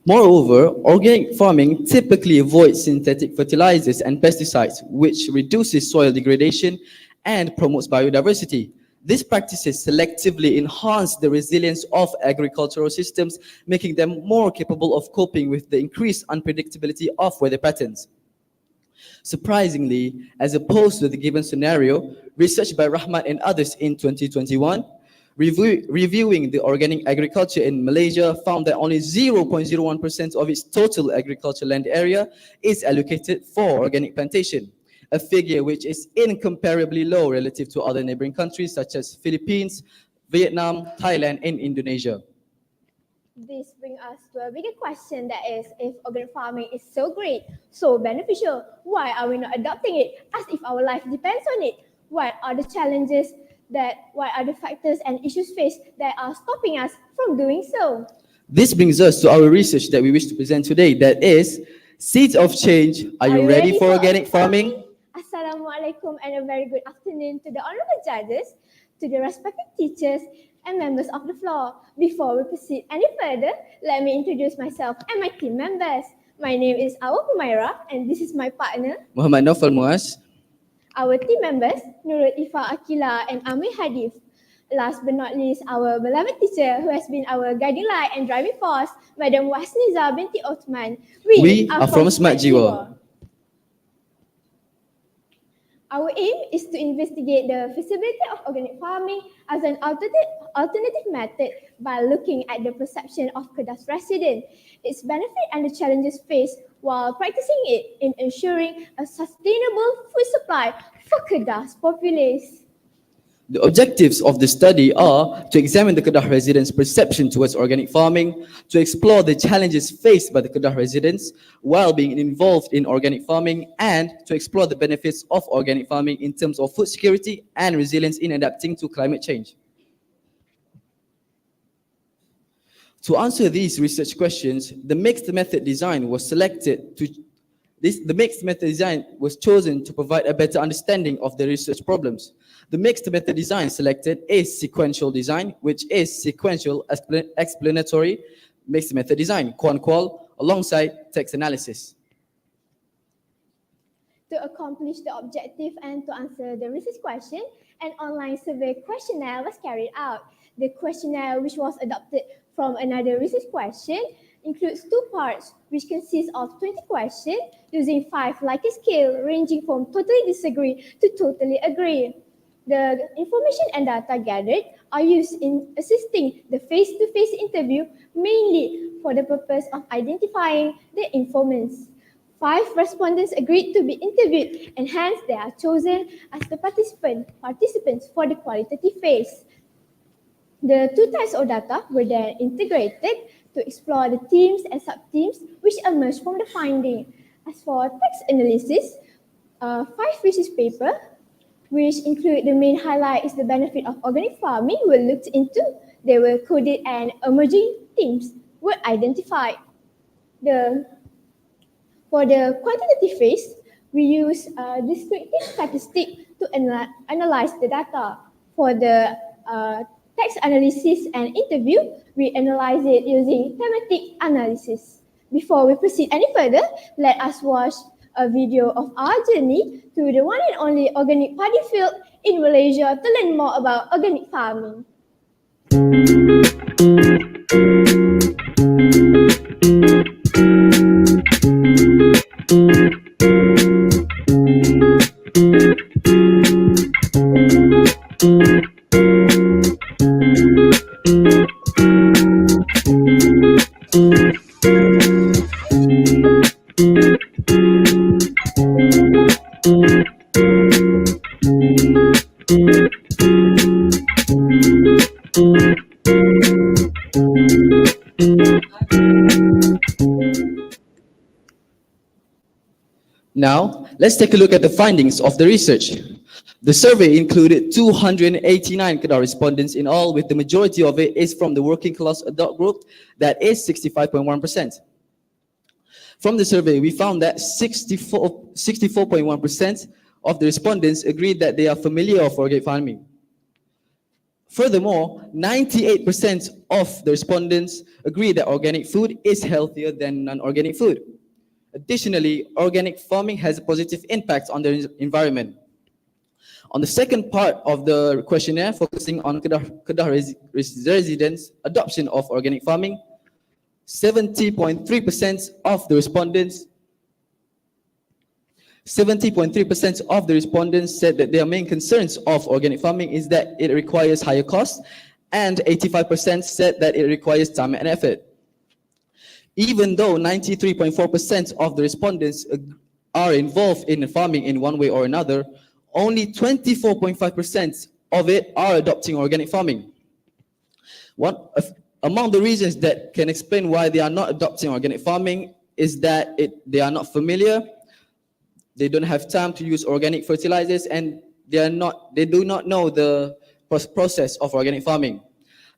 Moreover, organic farming typically avoids synthetic fertilizers and pesticides, which reduces soil degradation and promotes biodiversity. These practices selectively enhance the resilience of agricultural systems, making them more capable of coping with the increased unpredictability of weather patterns. Surprisingly, as opposed to the given scenario, research by Rahmat and others in 2021 reviewing the organic agriculture in Malaysia found that only 0.01% of its total agricultural land area is allocated for organic plantation, a figure which is incomparably low relative to other neighboring countries such as Philippines, Vietnam, Thailand, and Indonesia. This brings us to a bigger question, that is, if organic farming is so great, so beneficial, why are we not adopting it as if our life depends on it? What are the challenges what are the factors and issues faced that are stopping us from doing so? This brings us to our research that we wish to present today, that is, Seeds of Change, are you ready for organic farming? Assalamualaikum and a very good afternoon to the honorable judges, to the respected teachers and members of the floor. Before we proceed any further, let me introduce myself and my team members. My name is Awa Humaira and this is my partner, Muhammad Naufal Muaz. Our team members, Nurul Ifa Akila and Amir Hadif. Last but not least, our beloved teacher who has been our guiding light and driving force, Madam Wasniza binti Othman. We are from Smart JIWA. Our aim is to investigate the feasibility of organic farming as an alternative method by looking at the perception of Kedah's residents, its benefit and the challenges faced while practicing it in ensuring a sustainable food supply for Kedah's populace. The objectives of the study are to examine the Kedah residents' perception towards organic farming, to explore the challenges faced by the Kedah residents while being involved in organic farming, and to explore the benefits of organic farming in terms of food security and resilience in adapting to climate change. To answer these research questions, the mixed method design was chosen to provide a better understanding of the research problems. The mixed method design selected is sequential design, which is sequential explanatory mixed method design, QuanQual, alongside text analysis. To accomplish the objective and to answer the research question, an online survey questionnaire was carried out. The questionnaire, which was adopted from another research question, includes two parts, which consist of 20 questions using 5 Likert scale ranging from totally disagree to totally agree. The information and data gathered are used in assisting the face-to-face interview mainly for the purpose of identifying the informants. 5 respondents agreed to be interviewed and hence they are chosen as the participants for the qualitative phase. The 2 types of data were then integrated to explore the themes and sub-themes which emerged from the finding. As for text analysis, 5 research papers, which include the main highlight is the benefit of organic farming, were looked into. They were coded and emerging themes were identified. For the quantitative phase, we use descriptive statistics to analyze the data. For the text analysis and interview, we analyze it using thematic analysis. Before we proceed any further, let us watch a video of our journey to the one and only organic paddy field in Malaysia to learn more about organic farming. Now, let's take a look at the findings of the research. The survey included 289 Kedah respondents in all, with the majority of it is from the working class adult group, that is 65.1%. From the survey, we found that 64.1% of the respondents agreed that they are familiar with organic farming. Furthermore, 98% of the respondents agree that organic food is healthier than non-organic food. Additionally, organic farming has a positive impact on the environment. On the second part of the questionnaire, focusing on Kedah residents' adoption of organic farming, 70.3% of the respondents said that their main concerns of organic farming is that it requires higher costs, and 85% said that it requires time and effort. Even though 93.4% of the respondents are involved in farming in one way or another, only 24.5% of it are adopting organic farming. Among the reasons that can explain why they are not adopting organic farming is that they are not familiar, they don't have time to use organic fertilizers, and they do not know the process of organic farming.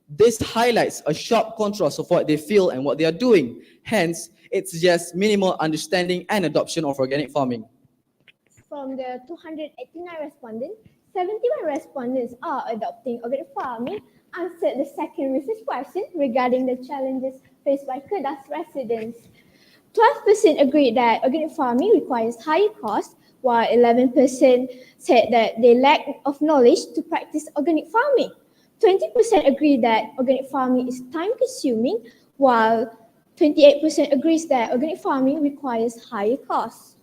This highlights a sharp contrast of what they feel and what they are doing. Hence, it suggests minimal understanding and adoption of organic farming. From the 289 respondents, 71 respondents are adopting organic farming, answered the second research question regarding the challenges faced by Kedah's residents. 12% agreed that organic farming requires higher costs, while 11% said that they lack of knowledge to practice organic farming. 20% agree that organic farming is time-consuming, while 28% agrees that organic farming requires higher costs.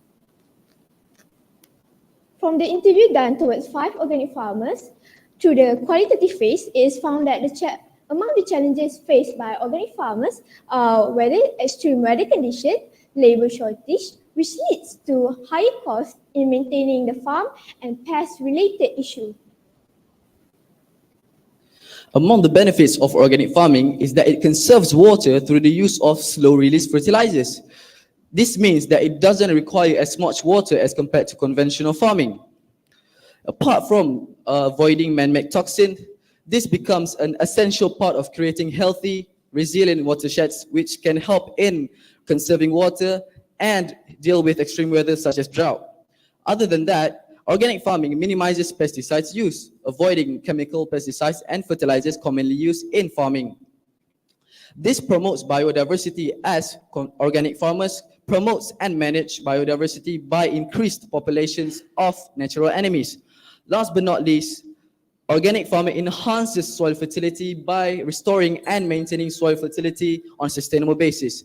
From the interview done towards 5 organic farmers, through the qualitative phase, it is found that among the challenges faced by organic farmers are extreme weather conditions, labour shortage, which leads to higher costs in maintaining the farm, and pest-related issues. Among the benefits of organic farming is that it conserves water through the use of slow-release fertilizers. This means that it doesn't require as much water as compared to conventional farming. Apart from avoiding man-made toxins, this becomes an essential part of creating healthy, resilient watersheds, which can help in conserving water and deal with extreme weather such as drought. Other than that, organic farming minimizes pesticides use, avoiding chemical pesticides and fertilizers commonly used in farming. This promotes biodiversity, as organic farmers promotes and manage biodiversity by increased populations of natural enemies. Last but not least, organic farming enhances soil fertility by restoring and maintaining soil fertility on a sustainable basis.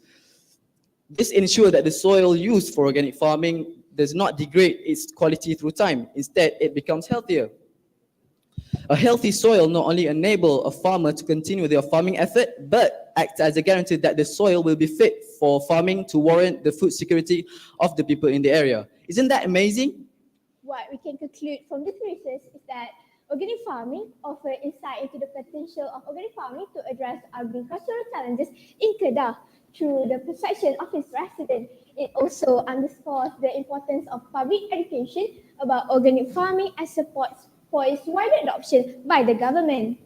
This ensures that the soil used for organic farming does not degrade its quality through time. Instead, it becomes healthier. A healthy soil not only enables a farmer to continue their farming effort, but acts as a guarantee that the soil will be fit for farming to warrant the food security of the people in the area. Isn't that amazing? What we can conclude from this research is that organic farming offers insight into the potential of organic farming to address agricultural challenges in Kedah through the perception of its residents. It also underscores the importance of public education about organic farming and supports for its wider adoption by the government.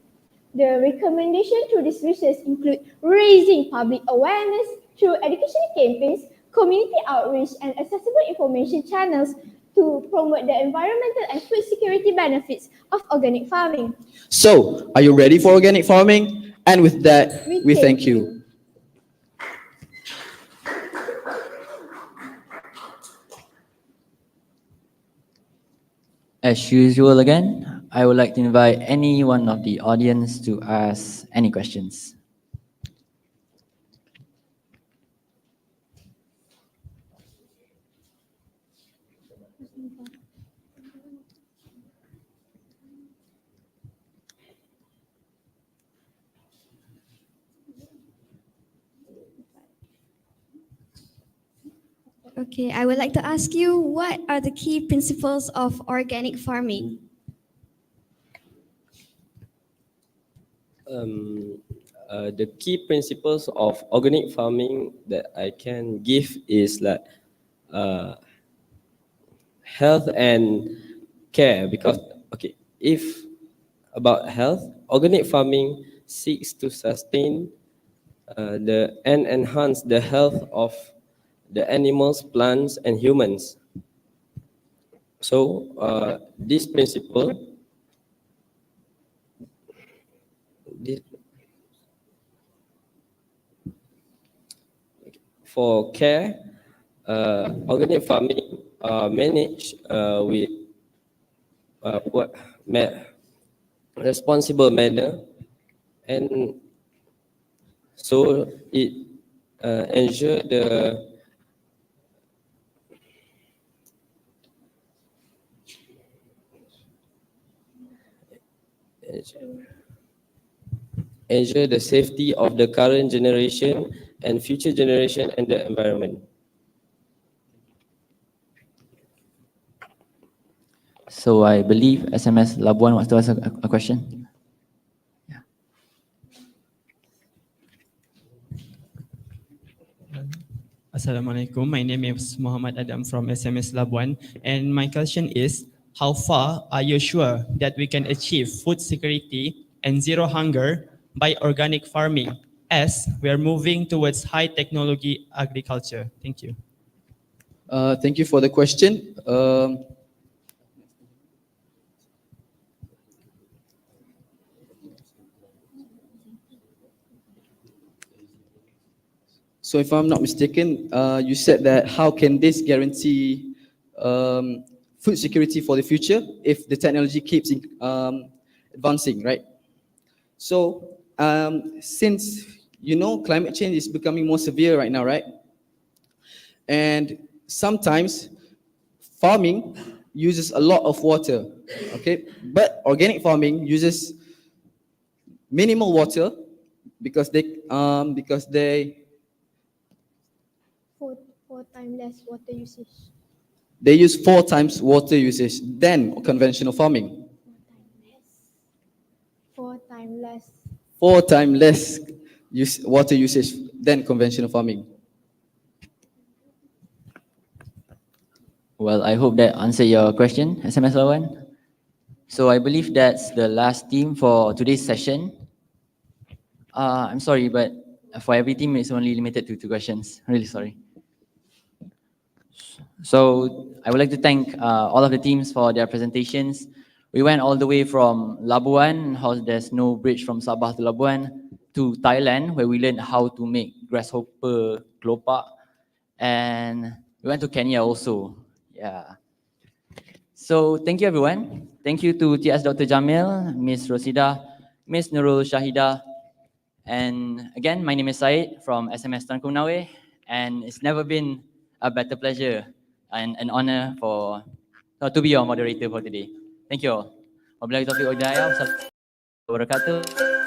The recommendations through this research include raising public awareness through educational campaigns, community outreach, and accessible information channels to promote the environmental and food security benefits of organic farming. So, are you ready for organic farming? And with that, we thank you. As usual again, I would like to invite any one of the audience to ask any questions. Okay, I would like to ask you, what are the key principles of organic farming? The key principles of organic farming that I can give is like health and care, because okay, if about health, organic farming seeks to sustain and enhance the health of the animals, plants, and humans. So this principle, for care, organic farming managed with responsible manner, and so it ensure the safety of the current generation and future generation and the environment. So I believe SMS Labuan wants to ask a question. Assalamualaikum. My name is Mohamad Adam from SMS Labuan, and my question is, how far are you sure that we can achieve food security and zero hunger by organic farming, as we are moving towards high technology agriculture? Thank you. Thank you for the question. So if I'm not mistaken, you said that how can this guarantee food security for the future if the technology keeps advancing, right? So since you know climate change is becoming more severe right now, right? And sometimes farming uses a lot of water, okay? But organic farming uses minimal water because they Four times less water usage. They use 4 times water usage than conventional farming. 4 times less. 4 times less water usage than conventional farming. Well, I hope that answered your question, SMS Lawan. So I believe that's the last team for today's session. I'm sorry, but for every team, it's only limited to 2 questions. Really sorry. So I would like to thank all of the teams for their presentations. We went all the way from Labuan, how there's no bridge from Sabah to Labuan, to Thailand, where we learned how to make Grasshopper Kelopok. And we went to Kenya also. Yeah. So thank you, everyone. Thank you to TS Dr. Jamil, Miss Rosida, Miss Nurul Shahida. And again, my name is Syed from SMS Tangkung Nawe, and it's never been a better pleasure and an honor to be your moderator for today. Thank you all. Wabillahi taufiq wal hidayah. Wassalamualaikum warahmatullahi wabarakatuh.